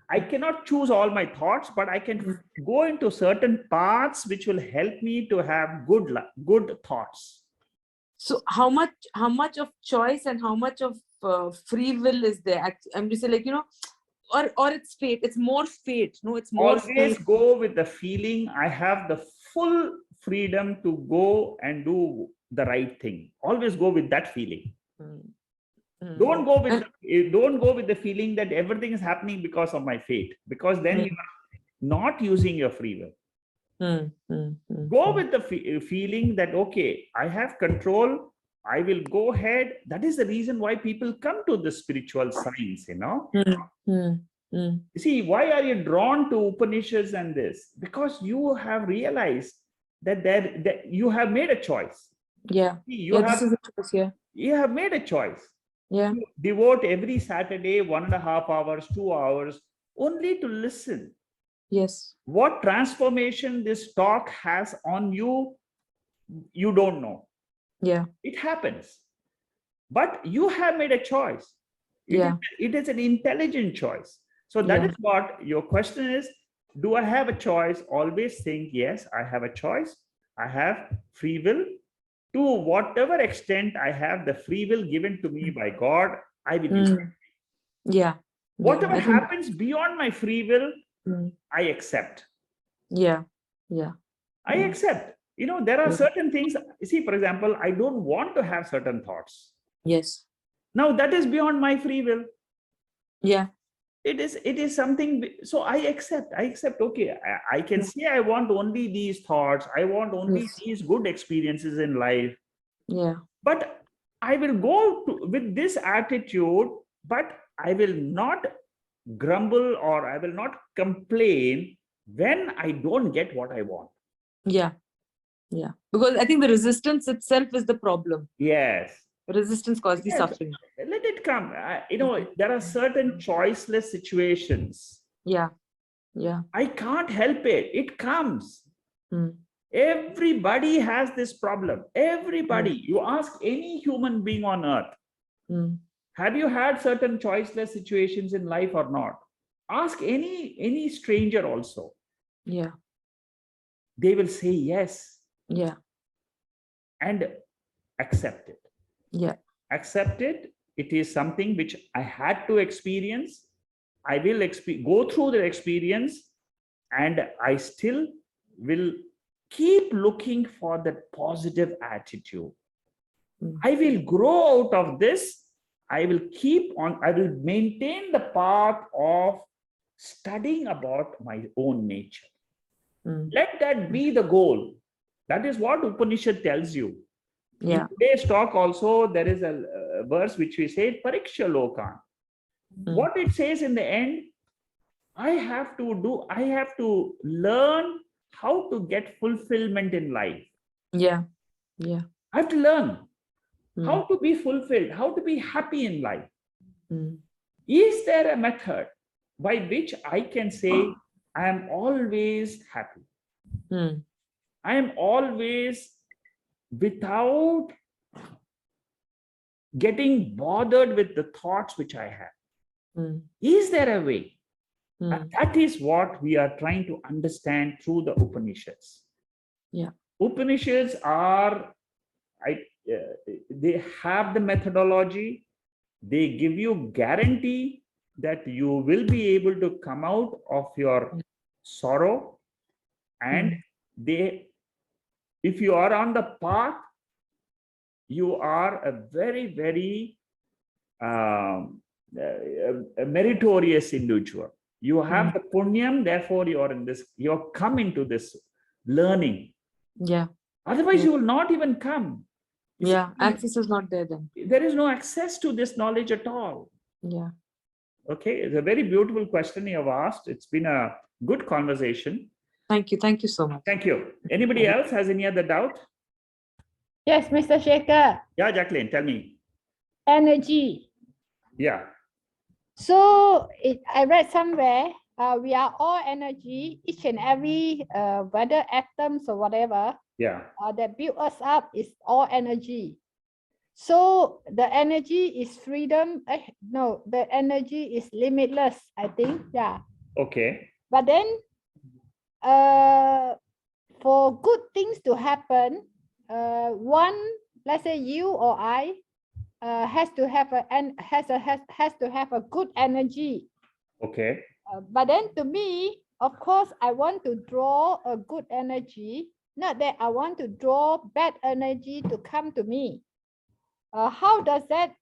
I cannot choose all my thoughts, but I can go into certain paths which will help me to have good thoughts. So how much of choice and how much of free will is there? I'm just like, or it's fate. It's more fate. No, it's more always fate. Go with the feeling I have the full freedom to go and do the right thing. Always go with that feeling. Don't go with the feeling that everything is happening because of my fate, because then you are not using your free will. Go with the feeling that, okay, I have control. I will go ahead. That is the reason why people come to the spiritual science, You see, why are you drawn to Upanishads and this? Because you have realized that you have made a choice. Yeah. You have made a choice. Yeah. You devote every Saturday 1.5 hours, 2 hours only to listen. Yes. What transformation this talk has on you, you don't know. Yeah. It happens. But you have made a choice. It is an intelligent choice. So that is what your question is. Do I have a choice? Always think, yes, I have a choice. I have free will. To whatever extent I have the free will given to me by God, I will use it. Yeah. Whatever happens beyond my free will, I accept. Yeah. I accept. There are certain things. See, for example, I don't want to have certain thoughts. Yes. Now that is beyond my free will. Yeah. It is something. So I accept. Okay, I can say I want only these thoughts. I want only these good experiences in life. Yeah. But I will go with this attitude, but I will not grumble or I will not complain when I don't get what I want. Yeah. Yeah. Because I think the resistance itself is the problem. Yes. Resistance causes the Yes. suffering. Let it come. There are certain choiceless situations. Yeah. Yeah. I can't help it. It comes. Mm. Everybody has this problem. Everybody. Mm. You ask any human being on earth, Mm. have you had certain choiceless situations in life or not? Ask any stranger also. Yeah. They will say yes Yeah. and accept it. Yeah. Accept it. It is something which I had to experience. I will go through the experience, and I still will keep looking for that positive attitude. Mm. I will grow out of this. I will maintain the path of studying about my own nature. Mm. Let that be the goal. That is what Upanishad tells you. Yeah. In today's talk also, there is a verse which we say, Pariksha Lokan. Mm. What it says in the end, I have to learn how to get fulfillment in life. Yeah. Yeah. I have to learn how Mm. to be fulfilled, how to be happy in life. Mm. Is there a method by which I can say, I am always happy? Mm. I am always without getting bothered with the thoughts which I have. Mm. Is there a way? Mm. That is what we are trying to understand through the Upanishads. Yeah. Upanishads are, they have the methodology. They give you guarantee that you will be able to come out of your sorrow, and if you are on the path, you are a very, very a meritorious individual. You have the punyam, therefore you have come into this learning. Yeah. Otherwise, Yeah. you will not even come. Yeah. Access is not there then. There is no access to this knowledge at all. Yeah. Okay, it's a very beautiful question you have asked. It's been a good conversation. Thank you. Thank you so much. Thank you. Anybody else has any other doubt? Yes, Mr. Shekhar. Yeah, Jacqueline, tell me. Energy. Yeah. So I read somewhere, we are all energy, each and every, whether atoms or whatever, Yeah. that build us up is all energy. So the energy is freedom. No, the energy is limitless, I think. Yeah. Okay. But then, for good things to happen, let's say you or I, has to have a good energy. Okay. But then to me, of course, I want to draw a good energy, not that I want to draw bad energy to come to me. How does that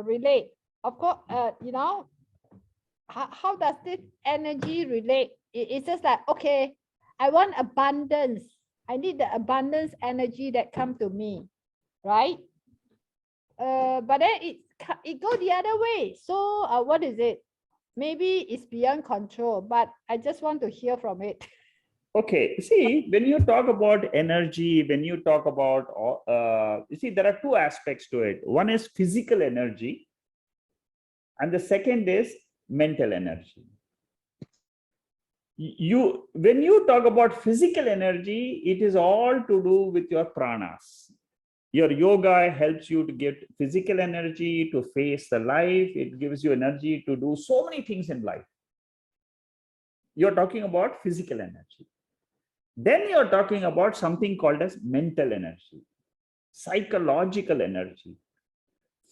relate? Of course, how does this energy relate? It's just like, okay, I want abundance. I need the abundance energy that come to me, right? But then it go the other way. So what is it? Maybe it's beyond control, but I just want to hear from it. Okay. See, when you talk about energy, when you talk about, you see, there are two aspects to it. One is physical energy, and the second is mental energy. When you talk about physical energy, it is all to do with your pranas. Your yoga helps you to get physical energy to face the life. It gives you energy to do so many things in life. You're talking about physical energy. Then you're talking about something called as mental energy, psychological energy.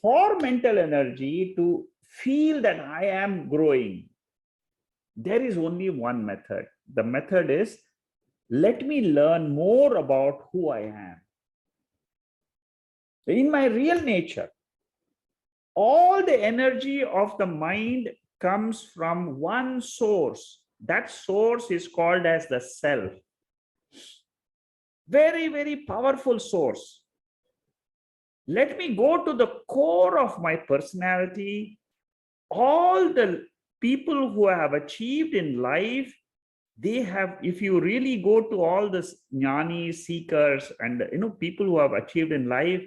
For mental energy to feel that I am growing, there is only one method. The method is, let me learn more about who I am. In my real nature, all the energy of the mind comes from one source. That source is called as the self. Very, very powerful source. Let me go to the core of my personality all the people who have achieved in life, they have, if you really go to all the jnani seekers and people who have achieved in life,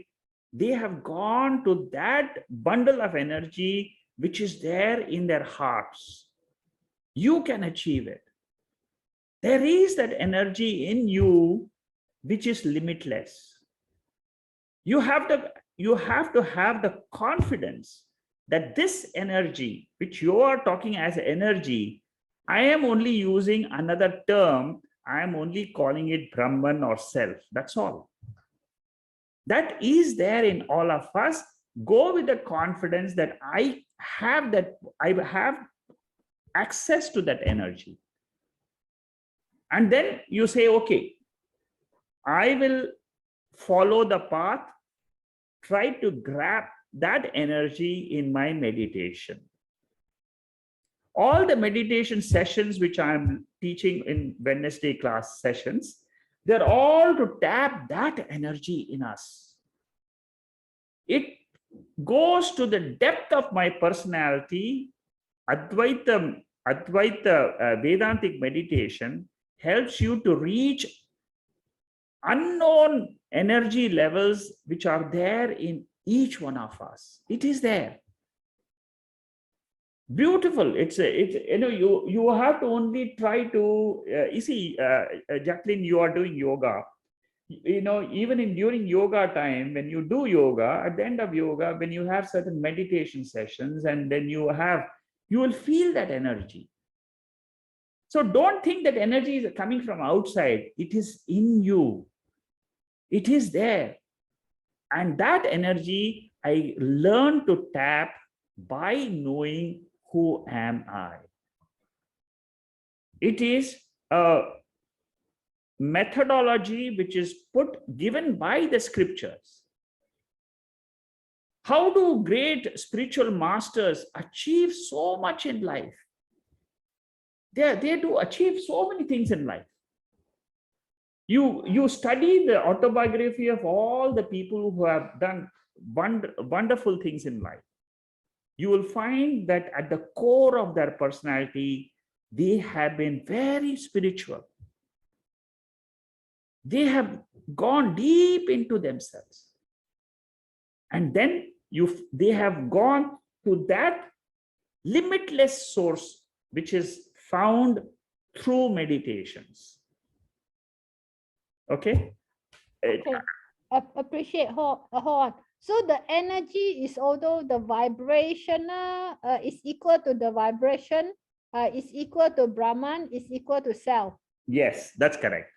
they have gone to that bundle of energy which is there in their hearts. You can achieve it. There is that energy in you which is limitless. You have to have the confidence that this energy, which you are talking as energy, I am only using another term. I am only calling it Brahman or self. That's all. That is there in all of us. Go with the confidence that I have access to that energy. And then you say, okay, I will follow the path, try to grab that energy in my meditation. All the meditation sessions which I'm teaching in Wednesday class sessions, they're all to tap that energy in us. It goes to the depth of my personality. Advaita Vedantic meditation helps you to reach unknown energy levels which are there in each one of us. It is there. Beautiful. You have to only try to you see, Jacqueline, you are doing yoga. Even during yoga time, when you do yoga, at the end of yoga, when you have certain meditation sessions, and then you will feel that energy. So don't think that energy is coming from outside. It is in you. It is there. And that energy I learn to tap by knowing who am I. It is a methodology which is given by the scriptures. How do great spiritual masters achieve so much in life? They do achieve so many things in life. You study the autobiography of all the people who have done wonderful things in life. You will find that at the core of their personality, they have been very spiritual. They have gone deep into themselves. And then they have gone to that limitless source, which is found through meditations. Okay? Okay. Appreciate Howard. So the energy is, although the vibrational is equal to the vibration, is equal to Brahman, is equal to self. Yes, that's correct.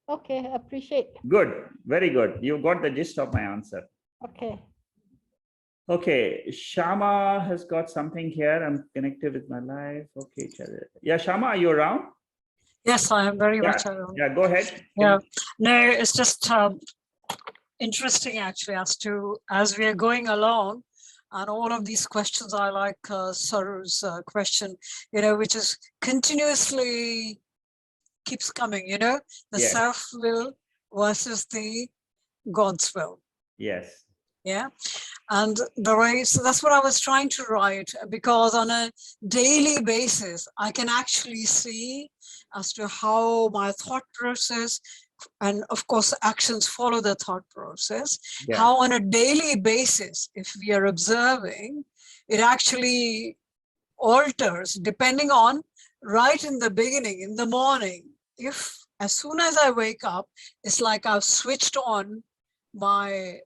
Okay, appreciate. Good, very good. You got the gist of my answer. Okay. Okay, Shama has got something here. I'm connected with my life. Okay, yeah, Shama, are you around? Yes, I am very much around. Yeah, go ahead. Yeah, no, it's just interesting actually as we are going along, and all of these questions, I like Saru's question, which is continuously keeps coming, the Yes. self-will versus the God's will. Yes. Yeah. And so that's what I was trying to write, because on a daily basis, I can actually see as to how my thought process, and of course, actions follow the thought process, how on a daily basis, if we are observing, it actually alters depending on right in the beginning, in the morning. If as soon as I wake up, it's like I've switched on my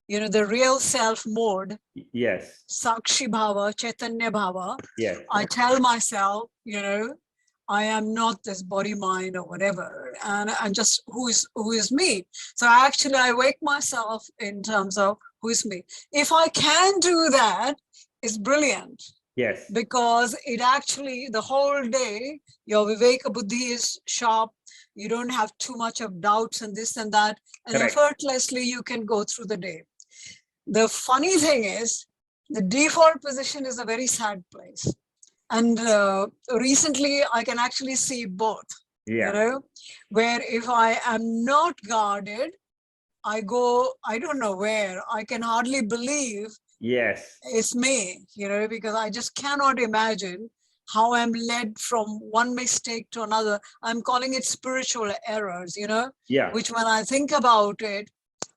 the real self mode. Yes. Sakshi Bhava, Chaitanya Bhava. Yes. I tell myself, I am not this body, mind, or whatever, and I'm just who is me. So actually, I wake myself in terms of who is me. If I can do that, it's brilliant. Yes. Because it actually, the whole day, your Viveka Buddhi is sharp. You don't have too much of doubts and this and that, and Correct. effortlessly you can go through the day. The funny thing is, the default position is a very sad place. And recently, I can actually see both, where if I am not guarded, I go, I don't know where, I can hardly believe Yes. It's me, because I just cannot imagine how I'm led from one mistake to another. I'm calling it spiritual errors, Yeah. which when I think about it,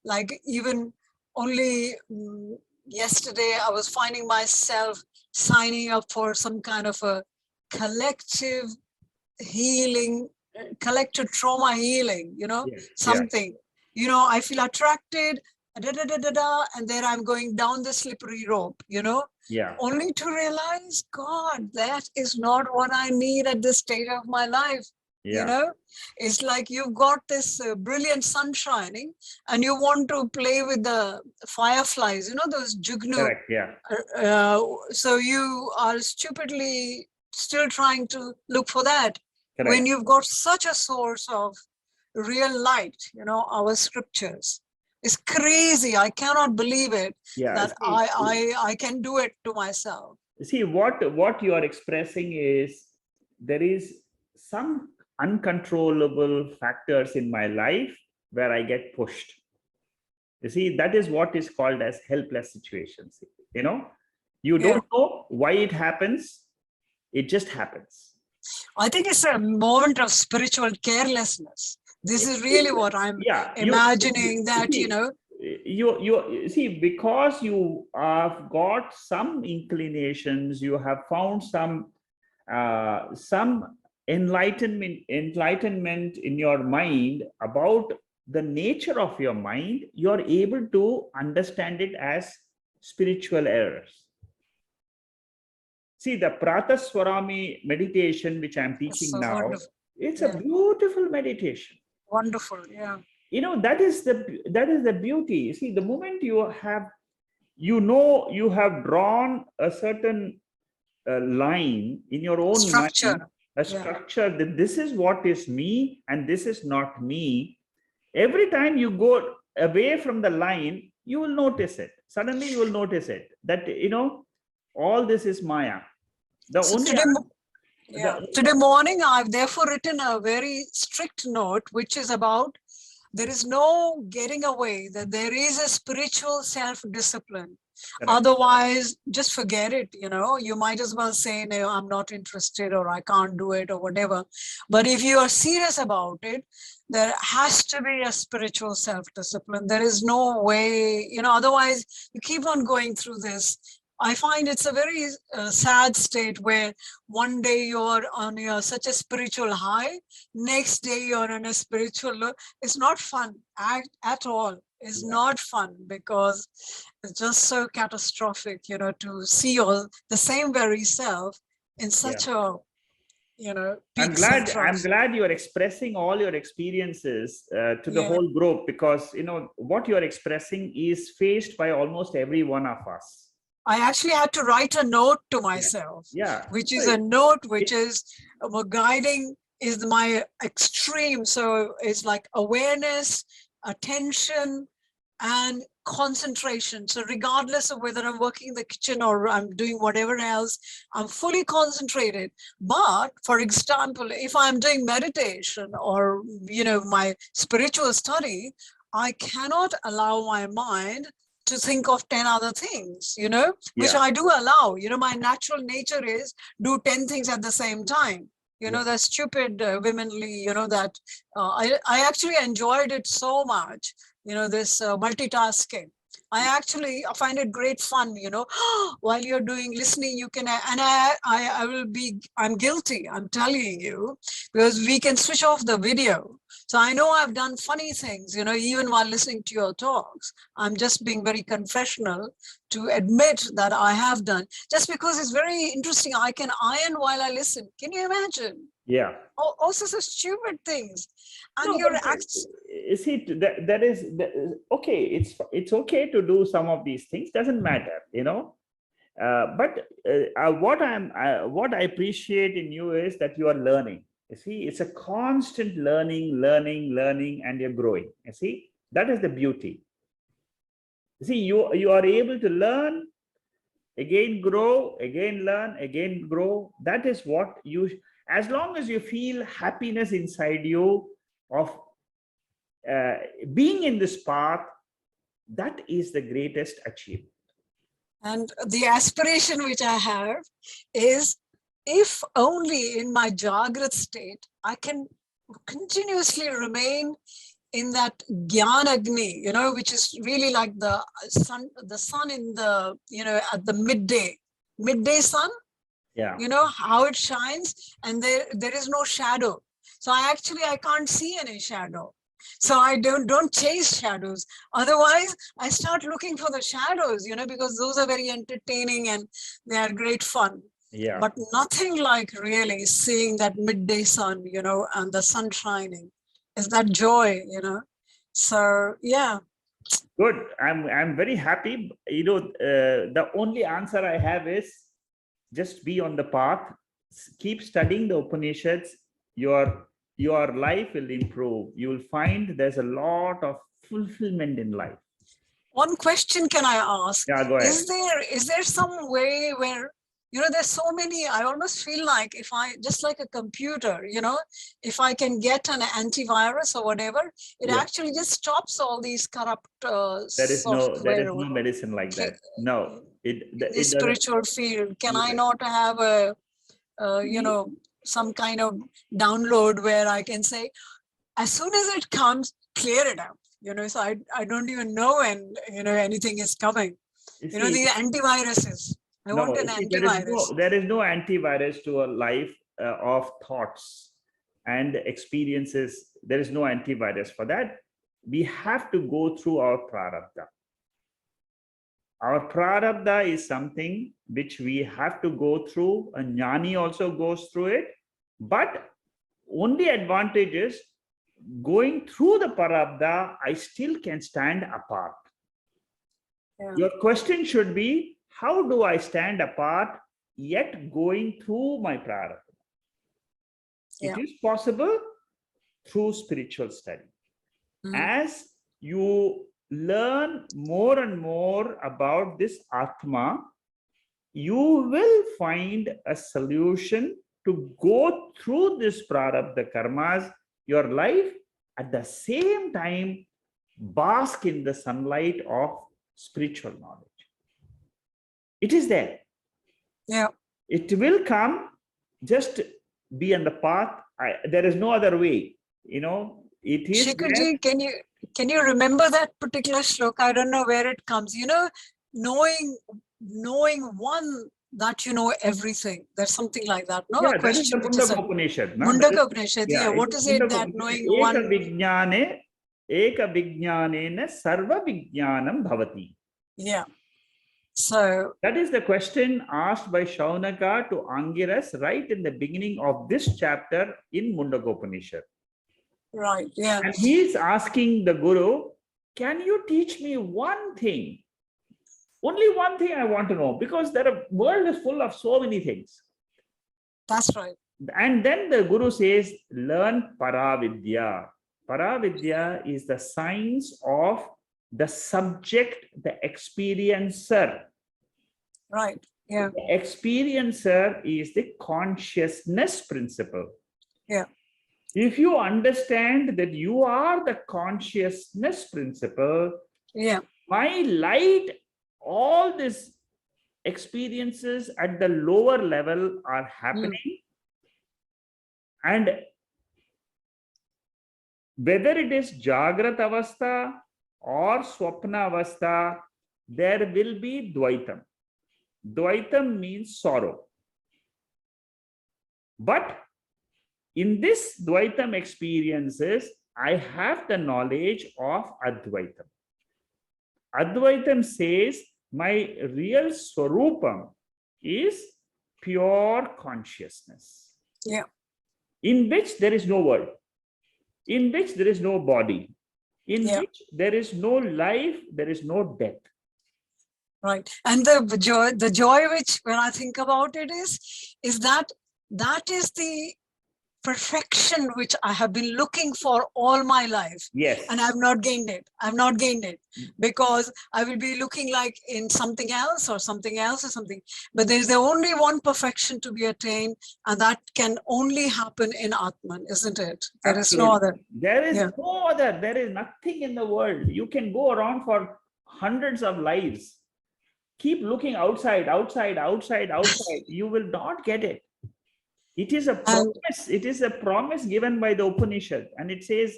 like even only yesterday, I was finding myself signing up for some kind of a collective healing, collective trauma healing, Yeah. something. I feel attracted, and then I'm going down the slippery rope, Yeah. only to realize, God, that is not what I need at this stage of my life. Yeah. It's like you've got this brilliant sun shining and you want to play with the fireflies, those jugnu. Correct. Yeah. So you are stupidly still trying to look for that when Correct. you've got such a source of real light, our scriptures. It's crazy. I cannot believe it Yeah. that I can do it to myself. See, what you are expressing is there is some uncontrollable factors in my life where I get pushed. You see, that is what is called as helpless situations. You don't know why it happens. It just happens. I think it's a moment of spiritual carelessness. This is really what I'm imagining that, you see, because you have got some inclinations, you have found some enlightenment in your mind about the nature of your mind. You're able to understand it as spiritual errors. See, the Prataswarami meditation, which I'm teaching so now, wonderful. it's a beautiful meditation. Wonderful, yeah. That is the beauty. See, the moment you have drawn a certain line in your own Structure. mind, a structure that this is what is me and this is not me. Every time you go away from the line, you will notice it. Suddenly you will notice it that all this is Maya. Today morning, I've therefore written a very strict note, which is about there is no getting away, that there is a spiritual self-discipline. Otherwise, just forget it. You might as well say, no, I'm not interested, or I can't do it, or whatever. But if you are serious about it, there has to be a spiritual self-discipline. There is no way, otherwise you keep on going through this. I find it's a very sad state where one day you're on such a spiritual high, next day you're on a spiritual low. It's not fun at all. It's not fun because it's just so catastrophic, to see all the same very self in such a, I'm glad you are expressing all your experiences to the whole group, because what you are expressing is faced by almost every one of us. I actually had to write a note to myself, which is a note which is guiding is my extreme. So it's like awareness, attention, and concentration. So regardless of whether I'm working in the kitchen or I'm doing whatever else, I'm fully concentrated. But for example, if I'm doing meditation or, my spiritual study, I cannot allow my mind to think of 10 other things, which I do allow. My natural nature is do 10 things at the same time. The stupid womenly, that I actually enjoyed it so much, this multitasking. I find it great fun, while you're listening, you can, and I'm guilty, I'm telling you, because we can switch off the video. So I know I've done funny things, even while listening to your talks. I'm just being very confessional to admit that I have done, just because it's very interesting. I can iron while I listen. Can you imagine? Yeah. All sorts of stupid things. And see, that is okay. It's okay to do some of these things. Doesn't matter, but what I appreciate in you is that you are learning. You see, it's a constant learning, and you're growing. You see, that is the beauty. You see, you are able to learn, again grow, again learn, again grow. That is what as long as you feel happiness inside you of being in this path, that is the greatest achievement. And the aspiration which I have is, if only in my Jagrat state, I can continuously remain in that Gyan Agni, which is really like the sun in the, at the midday sun, Yeah. how it shines, and there is no shadow. So I can't see any shadow. So I don't chase shadows. Otherwise, I start looking for the shadows, because those are very entertaining and they are great fun. Yeah. But nothing like really seeing that midday sun, and the sun shining. Is that joy, So yeah. Good. I'm very happy. The only answer I have is just be on the path. Keep studying the Upanishads. Your life will improve. You will find there's a lot of fulfillment in life. One question can I ask? Yeah, go ahead. Is there some way where, there's so many, I almost feel like if I, just like a computer, if I can get an antivirus or whatever, it actually just stops all these corrupt There is software. no medicine like that. No, In the spiritual field, can I not have some kind of download where I can say, as soon as it comes, clear it out, so I don't even know when, anything is coming. The antiviruses. I want an antivirus. There is no antivirus to a life of thoughts and experiences. There is no antivirus for that. We have to go through our prarabdha. Our prarabdha is something which we have to go through. A jnani also goes through it. But only advantage is going through the prarabdha, I still can stand apart. Yeah. Your question should be, how do I stand apart yet going through my prarabdha? Yeah. It is possible through spiritual study. As you learn more and more about this Atma, you will find a solution to go through this prarabdha karmas, your life, at the same time bask in the sunlight of spiritual knowledge. It is there. Yeah. It will come. Just be on the path. There is no other way. It is. Shekharji, can you remember that particular shloka? I don't know where it comes. Knowing one that you know everything. There's something like that. No, yeah, that is the Mundaka Upanishad. Mundaka Upanishad. Yeah. What is it that knowing one? Eka vijnanena sarva vijnanam bhavati. Yeah. So that is the question asked by Shaunaka to Angiras right in the beginning of this chapter in Mundaka Upanishad. Right. Yeah. And he is asking the Guru, can you teach me one thing? Only one thing I want to know, because the world is full of so many things. That's right. And then the Guru says, learn Paravidya. Paravidya is the science of the subject, the experiencer. Right. Yeah. The experiencer is the consciousness principle. Yeah. If you understand that you are the consciousness principle, yeah, my light, all these experiences at the lower level are happening. And whether it is Jagrat Avastha or Swapna Avastha, there will be Dvaitam. Dvaitam means sorrow. But in this Dvaitam experiences, I have the knowledge of Advaitam. Advaitam says, my real Swarupam is pure consciousness. Yeah. In which there is no world, in which there is no body, in which there is no life, there is no death. Right. And the joy which, when I think about it, is that is the perfection which I have been looking for all my life. Yes. And I've not gained it. I've not gained it because I will be looking like in something else or something else or something. But there's the only one perfection to be attained, and that can only happen in Atman, isn't it? There is no other. There is no other. There is nothing in the world. You can go around for hundreds of lives. keep looking outside, you will not get it. It is a And promise. It is a promise given by the Upanishad, and it says,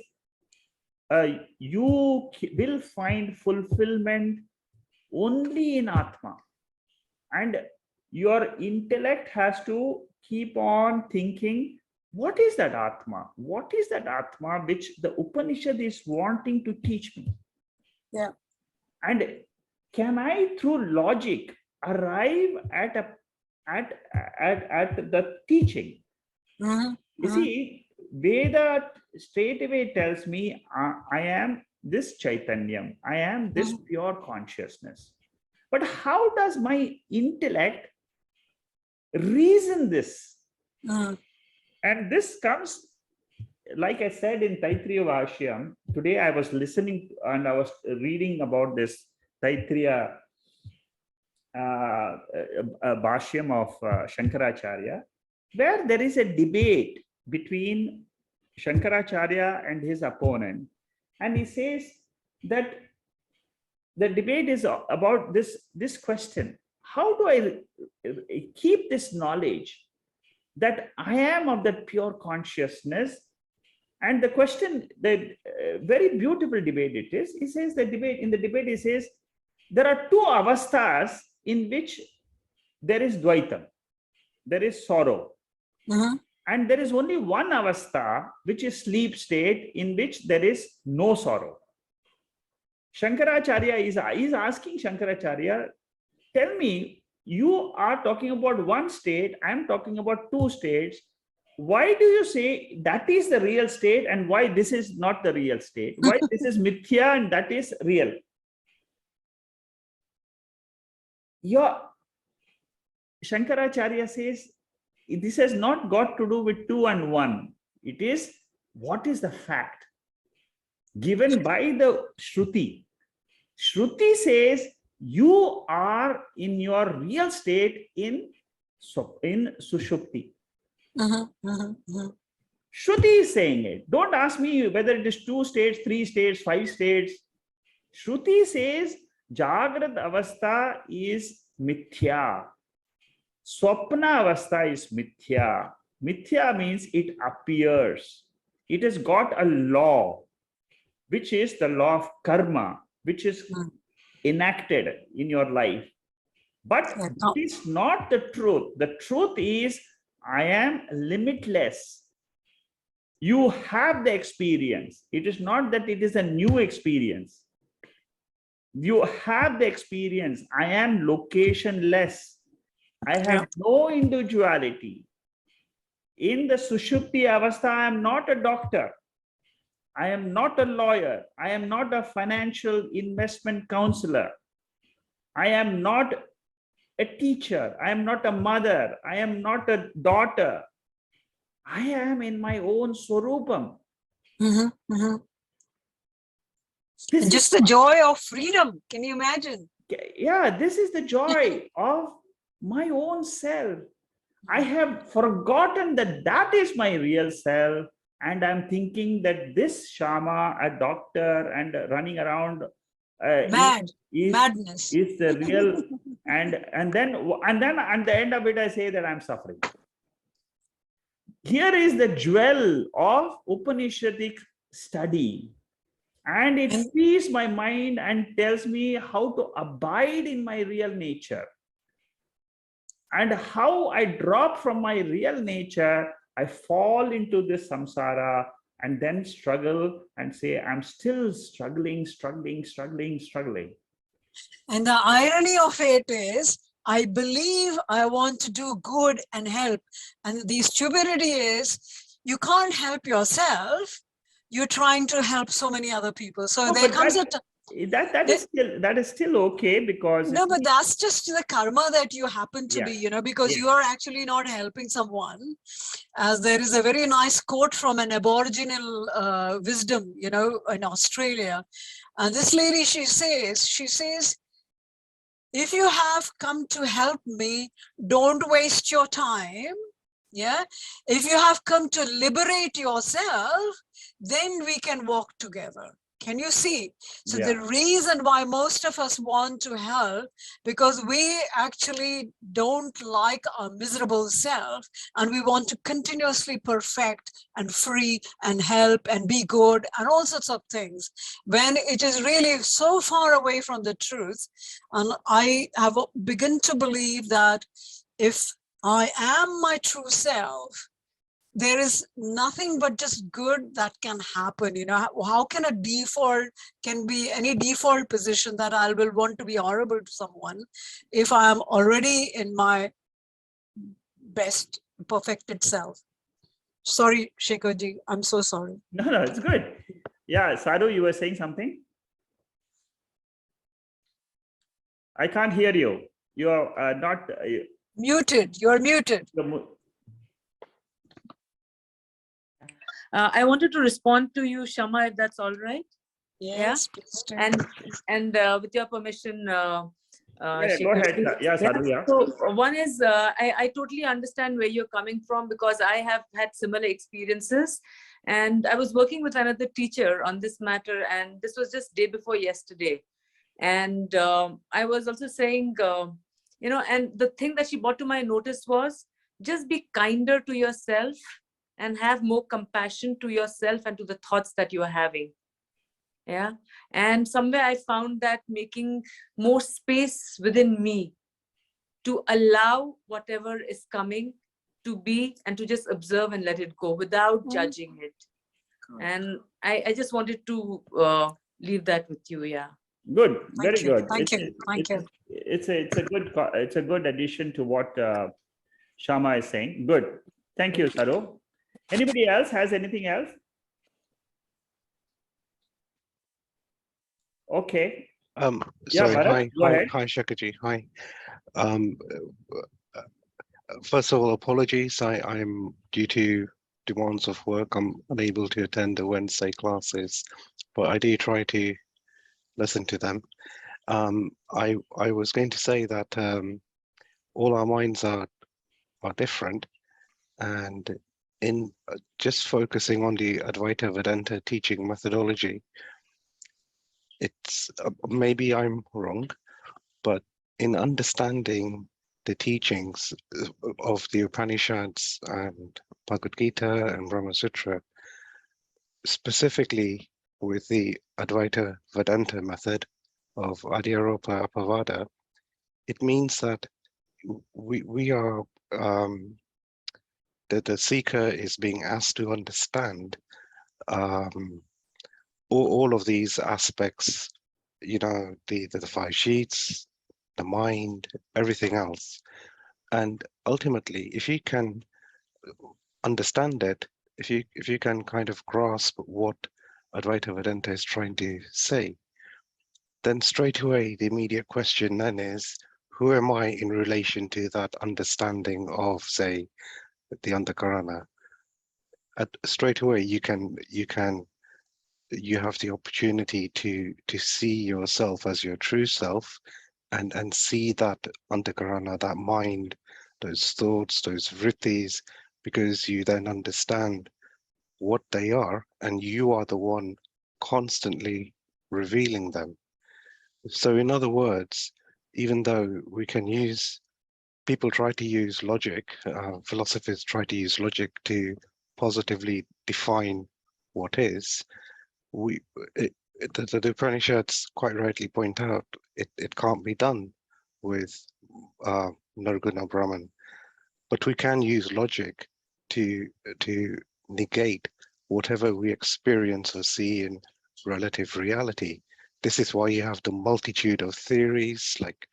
you will find fulfillment only in Atma, and your intellect has to keep on thinking, what is that Atma? What is that Atma which the Upanishad is wanting to teach me? yeah, And can I, through logic, arrive at the teaching? mhm, You mhm, see, Veda straight away tells me, I am this Chaitanyam, I am this mhm, pure consciousness. But how does my intellect reason this? mhm, And this comes, like I said in Taittiriya Vashyam, today I was listening and I was reading about this Taittiriya Bhashyam of Shankaracharya, where there is a debate between Shankaracharya and his opponent. And he says that the debate is about this question: how do I keep this knowledge that I am of that pure consciousness? And the question, the very beautiful debate it is. He says the debate he says there are two avasthas in which there is dvaitam, there is sorrow, mhm. and there is only one avastha which is sleep state in which there is no sorrow. Shankaracharya is asking Shankaracharya, tell me, you are talking about one state, I am talking about two states. Why do you say that is the real state and why this is not the real state? Why this is mithya and that is real? Your Shankaracharya says this has not got to do with two and one. It is what is the fact given by the Shruti. Shruti says you are in your real state in Sushupti. Mhm, mhm, mhm. Shruti is saying it. Don't ask me whether it is 2 states, 3 states, 5 states. Shruti says Jagrat Avastha is mithya. Swapna Avastha is mithya. Mithya means it appears. It has got a law, which is the law of karma, which is Mm. enacted in your life. But Yeah, it is not the truth. The truth is, I am limitless. You have the experience. It is not that it is a new experience. You have the experience. I am locationless. I have Yeah. no individuality. In the Sushupti Avastha, I am not a doctor. I am not a lawyer. I am not a financial investment counselor. I am not a teacher. I am not a mother. I am not a daughter. I am in my own Swarupam. Mhm, mhm. This And is, just the joy of freedom. Can you imagine? yeah, this is the joy of my own self. I have forgotten that that is my real self. And I'm thinking that this Shama, a doctor and running around, Mad, is madness. the real. And then at the end of it, I say that I'm suffering. Here is the jewel of Upanishadic study. And it And frees my mind and tells me how to abide in my real nature. And how I drop from my real nature, I fall into this samsara and then struggle and say, I'm still struggling. And the irony of it is, I believe I want to do good and help. And the stupidity is, you can't help yourself. You're trying to help so many other people. So No, there but comes a that is still okay, because no, but that's just the karma that you happen to yeah, be, because yeah. you are actually not helping someone. As there is a very nice quote from an Aboriginal wisdom, in Australia. And this lady, she says, if you have come to help me, don't waste your time. Yeah. If you have come to liberate yourself, then we can walk together. Can you see? So Yeah. the reason why most of us want to help, because we actually don't like our miserable self, and we want to continuously perfect and free and help and be good and all sorts of things, when it is really so far away from the truth. And I have begun to believe that if I am my true self, there is nothing but just good that can happen. You know, how can a default, can be any default position that I will want to be horrible to someone if I am already in my best perfected self? Sorry, Shekharji, I'm so sorry. No, it's good. Yeah, Sadhu, you were saying something? I can't hear you. You're not. Muted, you're muted. I wanted to respond to you, Shama, if that's all right. Yes, please do. And with your permission, Yeah, go Shekhar. ahead. Yeah, Sadhu, yeah. So one is, I totally understand where you're coming from, because I have had similar experiences. And I was working with another teacher on this matter, and this was just day before yesterday. And I was also saying, you know, and the thing that she brought to my notice was, just be kinder to yourself and have more compassion to yourself and to the thoughts that you are having. Yeah. And somewhere I found that making more space within me to allow whatever is coming to be, and to just observe and let it go without judging it. And I just wanted to leave that with you. Yeah. Good, very Thank you. good. Thank you. Thank you. It's a good addition to what Shama is saying. Good. Thank you, Sadhu. Anybody else has anything else? Okay. Yeah, Sorry, Bharat, go ahead. hi, Shekharji, hi. Um, First of all, apologies. I'm due to demands of work, I'm unable to attend the Wednesday classes, but I do try to listen to them. I was going to say that all our minds are different, and in just focusing on the Advaita Vedanta teaching methodology, it's maybe I'm wrong, but in understanding the teachings of the Upanishads and Bhagavad Gita and Brahma Sutra, specifically with the Advaita Vedanta method of Adhyaropa Apavada, it means that we are that the seeker is being asked to understand all of these aspects, you know, the five sheets, the mind, everything else. And ultimately, if you can understand it, if you can kind of grasp what Advaita Vedanta is trying to say, then straight away the immediate question then is, who am I in relation to that understanding of, say, the Antakarana? Straight away you have the opportunity to see yourself as your true self, and see that Antakarana, that mind, those thoughts, those vrittis, because you then understand what they are, and you are the one constantly revealing them. So in other words, even though people try to use logic, philosophers try to use logic to positively define what is, the Upanishads quite rightly point out it can't be done with Nirguna Brahman, but we can use logic to negate whatever we experience or see in relative reality. This is why you have the multitude of theories like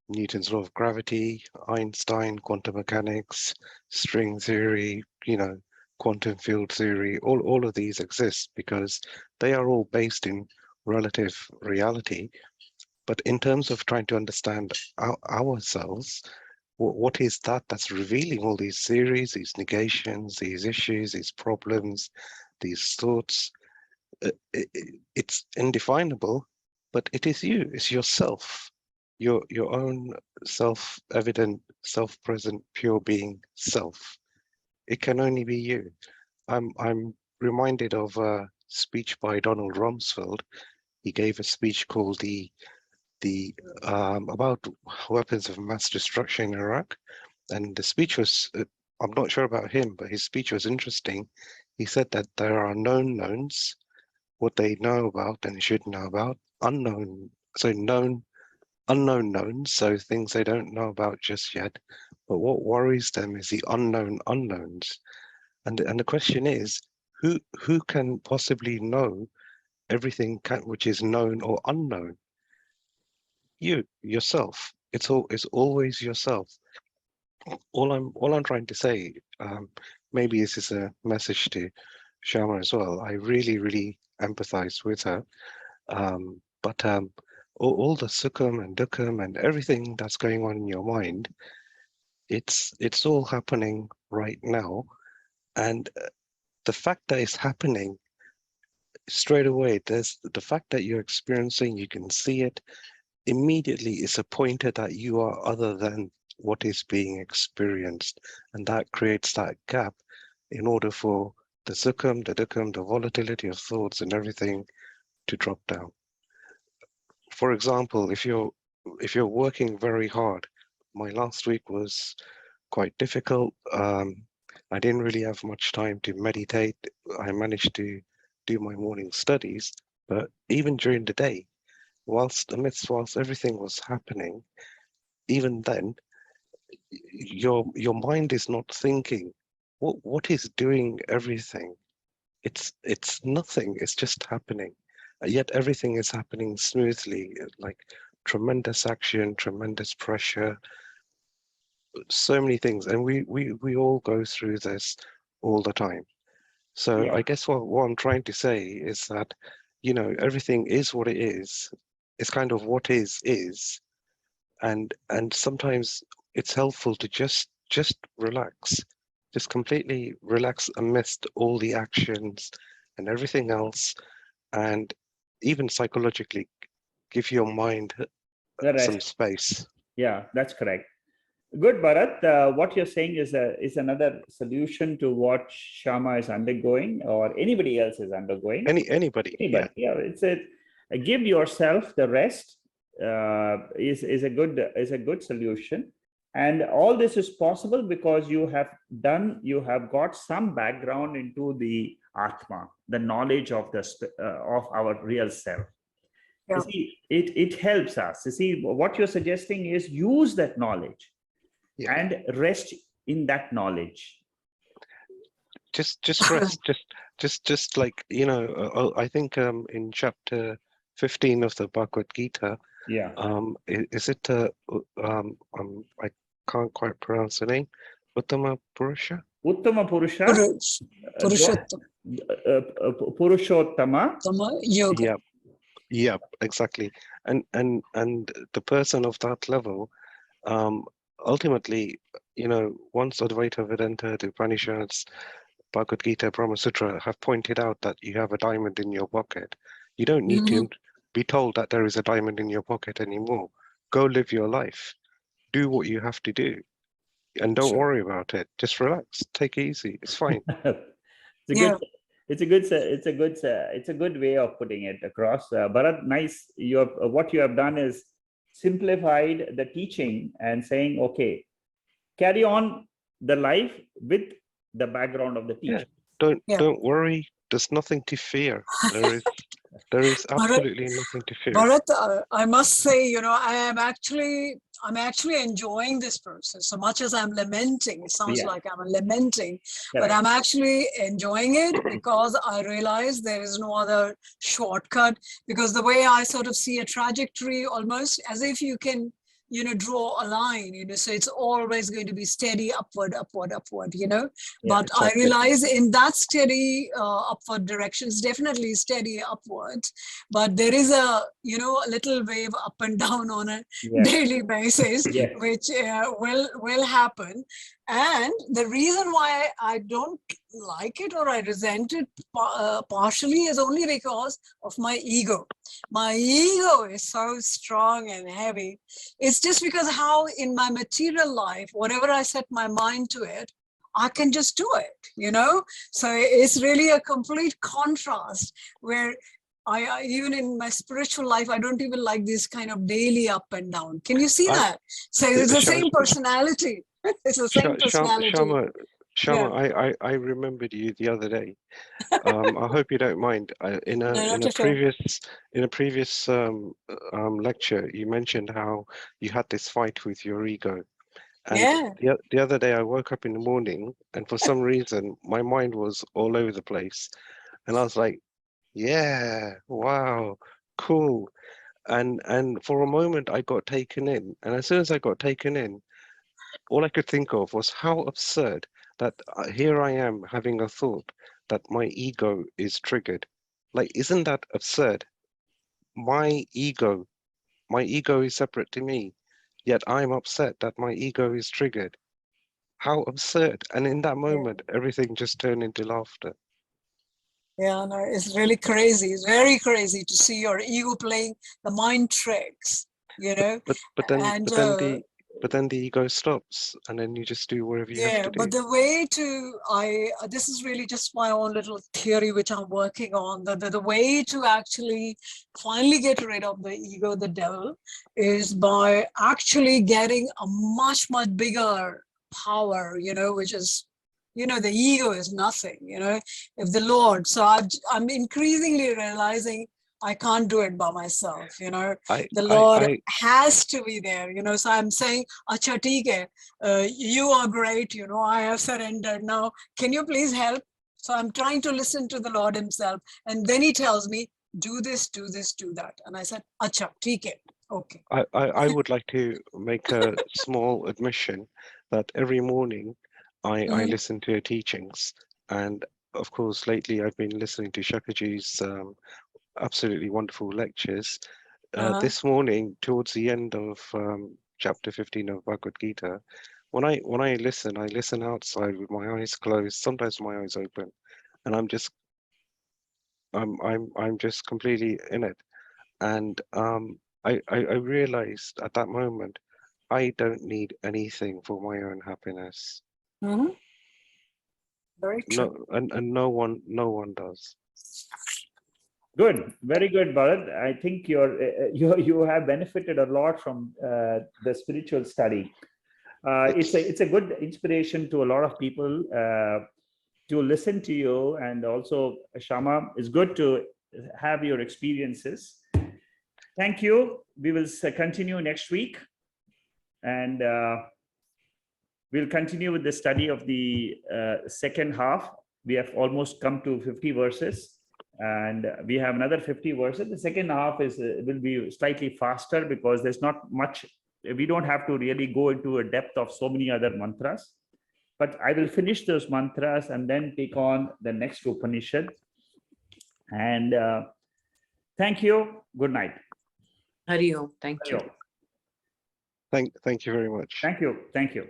Newton's law of gravity, Einstein, quantum mechanics, string theory, you know, quantum field theory. All of these exist because they are all based in relative reality. But in terms of trying to understand ourselves, what is that's revealing all these theories, these negations, these issues, these problems, these thoughts? It's indefinable, but it is you, it's yourself, your own self-evident, self-present, pure being self. It can only be you. I'm reminded of speech by Donald Rumsfeld. He gave a speech called the about weapons of mass destruction in Iraq, and the speech was, I'm not sure about him, but his speech was interesting. He said that there are known knowns, what they know about and should know about, unknown, so known, unknown knowns, so things they don't know about just yet. But what worries them is the unknown unknowns. And the question is, who can possibly know everything which is known or unknown? You, yourself. It's always yourself. All I'm trying to say, maybe this is a message to Shama as well. I really empathize with her. But all the sukham and dukkam and everything that's going on in your mind, it's all happening right now. And the fact that it's happening straight away, there's the fact that you're experiencing, you can see it immediately, is a pointer that you are other than what is being experienced. And that creates that gap in order for the sukham, the dukkam, the volatility of thoughts and everything to drop down. For example, if you're working very hard, my last week was quite difficult. I didn't really have much time to meditate. I managed to do my morning studies, but even during the day, whilst everything was happening, even then, your mind is not thinking. What is doing everything? It's nothing. It's just happening. Yet everything is happening smoothly, like tremendous action, tremendous pressure, so many things, and we all go through this all the time. So Yeah. I guess what I'm trying to say is that, you know, everything is what it is. It's kind of what is, and sometimes it's helpful to just relax, just completely relax amidst all the actions and everything else, and even psychologically give your mind The some rest. space. Yeah, that's correct. Good, Bharat. What you're saying is another solution to what Shama is undergoing, or anybody else is undergoing. Anybody, yeah. Yeah, it's a give yourself the rest. Is a good solution, and all this is possible because you have got some background into the Atma, the knowledge of of our real self. Yeah. You see, it helps us. You see, what you're suggesting is use that knowledge. Yeah. And rest in that knowledge. Just rest, just like, you know, I think in chapter 15 of the Bhagavad Gita, Yeah. is it I can't quite pronounce the name, Uttama Purusha? Uttama Purusha. Purushottama. Purushottama. Yoga. Yeah, exactly. And the person of that level, ultimately, you know, once Advaita Vedanta, the Upanishads, Bhagavad Gita, Brahma Sutra have pointed out that you have a diamond in your pocket, you don't need to be told that there is a diamond in your pocket anymore. Go live your life. Do what you have to do. And don't worry about it. Just relax. Take it easy. It's fine. It's a good way of putting it across. Bharat, nice. What you have done is simplified the teaching and saying, okay, carry on the life with the background of the teaching. Don't worry. There's nothing to fear. There is absolutely nothing to fear. Bharat, I must say, you know, I'm actually enjoying this process so much as I'm lamenting. It sounds like I'm lamenting, but I'm actually enjoying it because I realize there is no other shortcut, because the way I sort of see a trajectory, almost as if you can, you know, draw a line, you know, so it's always going to be steady upward, you know, but exactly. I realize in that steady upward direction is definitely steady upward, but there is a, you know, a little wave up and down on a daily basis, which will happen. And the reason why I don't like it or I resent it partially is only because of my ego. My ego is so strong and heavy. It's just because how in my material life, whatever I set my mind to it, I can just do it, you know? So it's really a complete contrast where I even in my spiritual life, I don't even like this kind of daily up and down. Can you see I, that? So it's the same Shama, personality. It's the same personality. Shama, Yeah. I remembered you the other day. I hope you don't mind. In No, a not at all. previous lecture, you mentioned how you had this fight with your ego. And Yeah. the other day, I woke up in the morning, and for some reason, my mind was all over the place. And I was like, yeah, wow, cool. And for a moment, I got taken in. And as soon as I got taken in, all I could think of was how absurd that here I am having a thought that my ego is triggered. Like, isn't that absurd? My ego is separate to me, yet I'm upset that my ego is triggered. How absurd. And in that Yeah. moment, everything just turned into laughter. Yeah, no, it's really crazy. It's very crazy to see your ego playing the mind tricks, you know. And But then the ego stops, and then you just do whatever you have yeah, to but do. the way to this is really just my own little theory which I'm working on. The way to actually finally get rid of the ego, the devil, is by actually getting a much bigger power, you know, which is, you know, the ego is nothing, you know, if the Lord. So I'm increasingly realizing I can't do it by myself, you know. The Lord has to be there, you know. So I'm saying, acha theek hai, you are great, you know, I have surrendered. Now, can you please help? So I'm trying to listen to the Lord himself. And then he tells me, do this, do this, do that. And I said, acha theek hai. Okay. I would like to make a small admission that every morning I listen to your teachings. And of course, lately I've been listening to Shakaji's absolutely wonderful lectures. This morning, towards the end of chapter 15 of Bhagavad Gita, when I listen outside with my eyes closed, sometimes my eyes open, and I'm just completely in it. And I realized at that moment, I don't need anything for my own happiness. Very true. No, and no one does. Good, very good, Bharat. I think you have benefited a lot from the spiritual study. It's a good inspiration to a lot of people to listen to you, and also Shama, it's good to have your experiences. Thank you. We will continue next week, and we'll continue with the study of the second half. We have almost come to 50 verses, and we have another 50 verses. The second half will be slightly faster because there's not much. We don't have to really go into a depth of so many other mantras. But I will finish those mantras and then take on the next Upanishad. And thank you. Good night. Hari Om. Thank you. Thank you very much. Thank you. Thank you.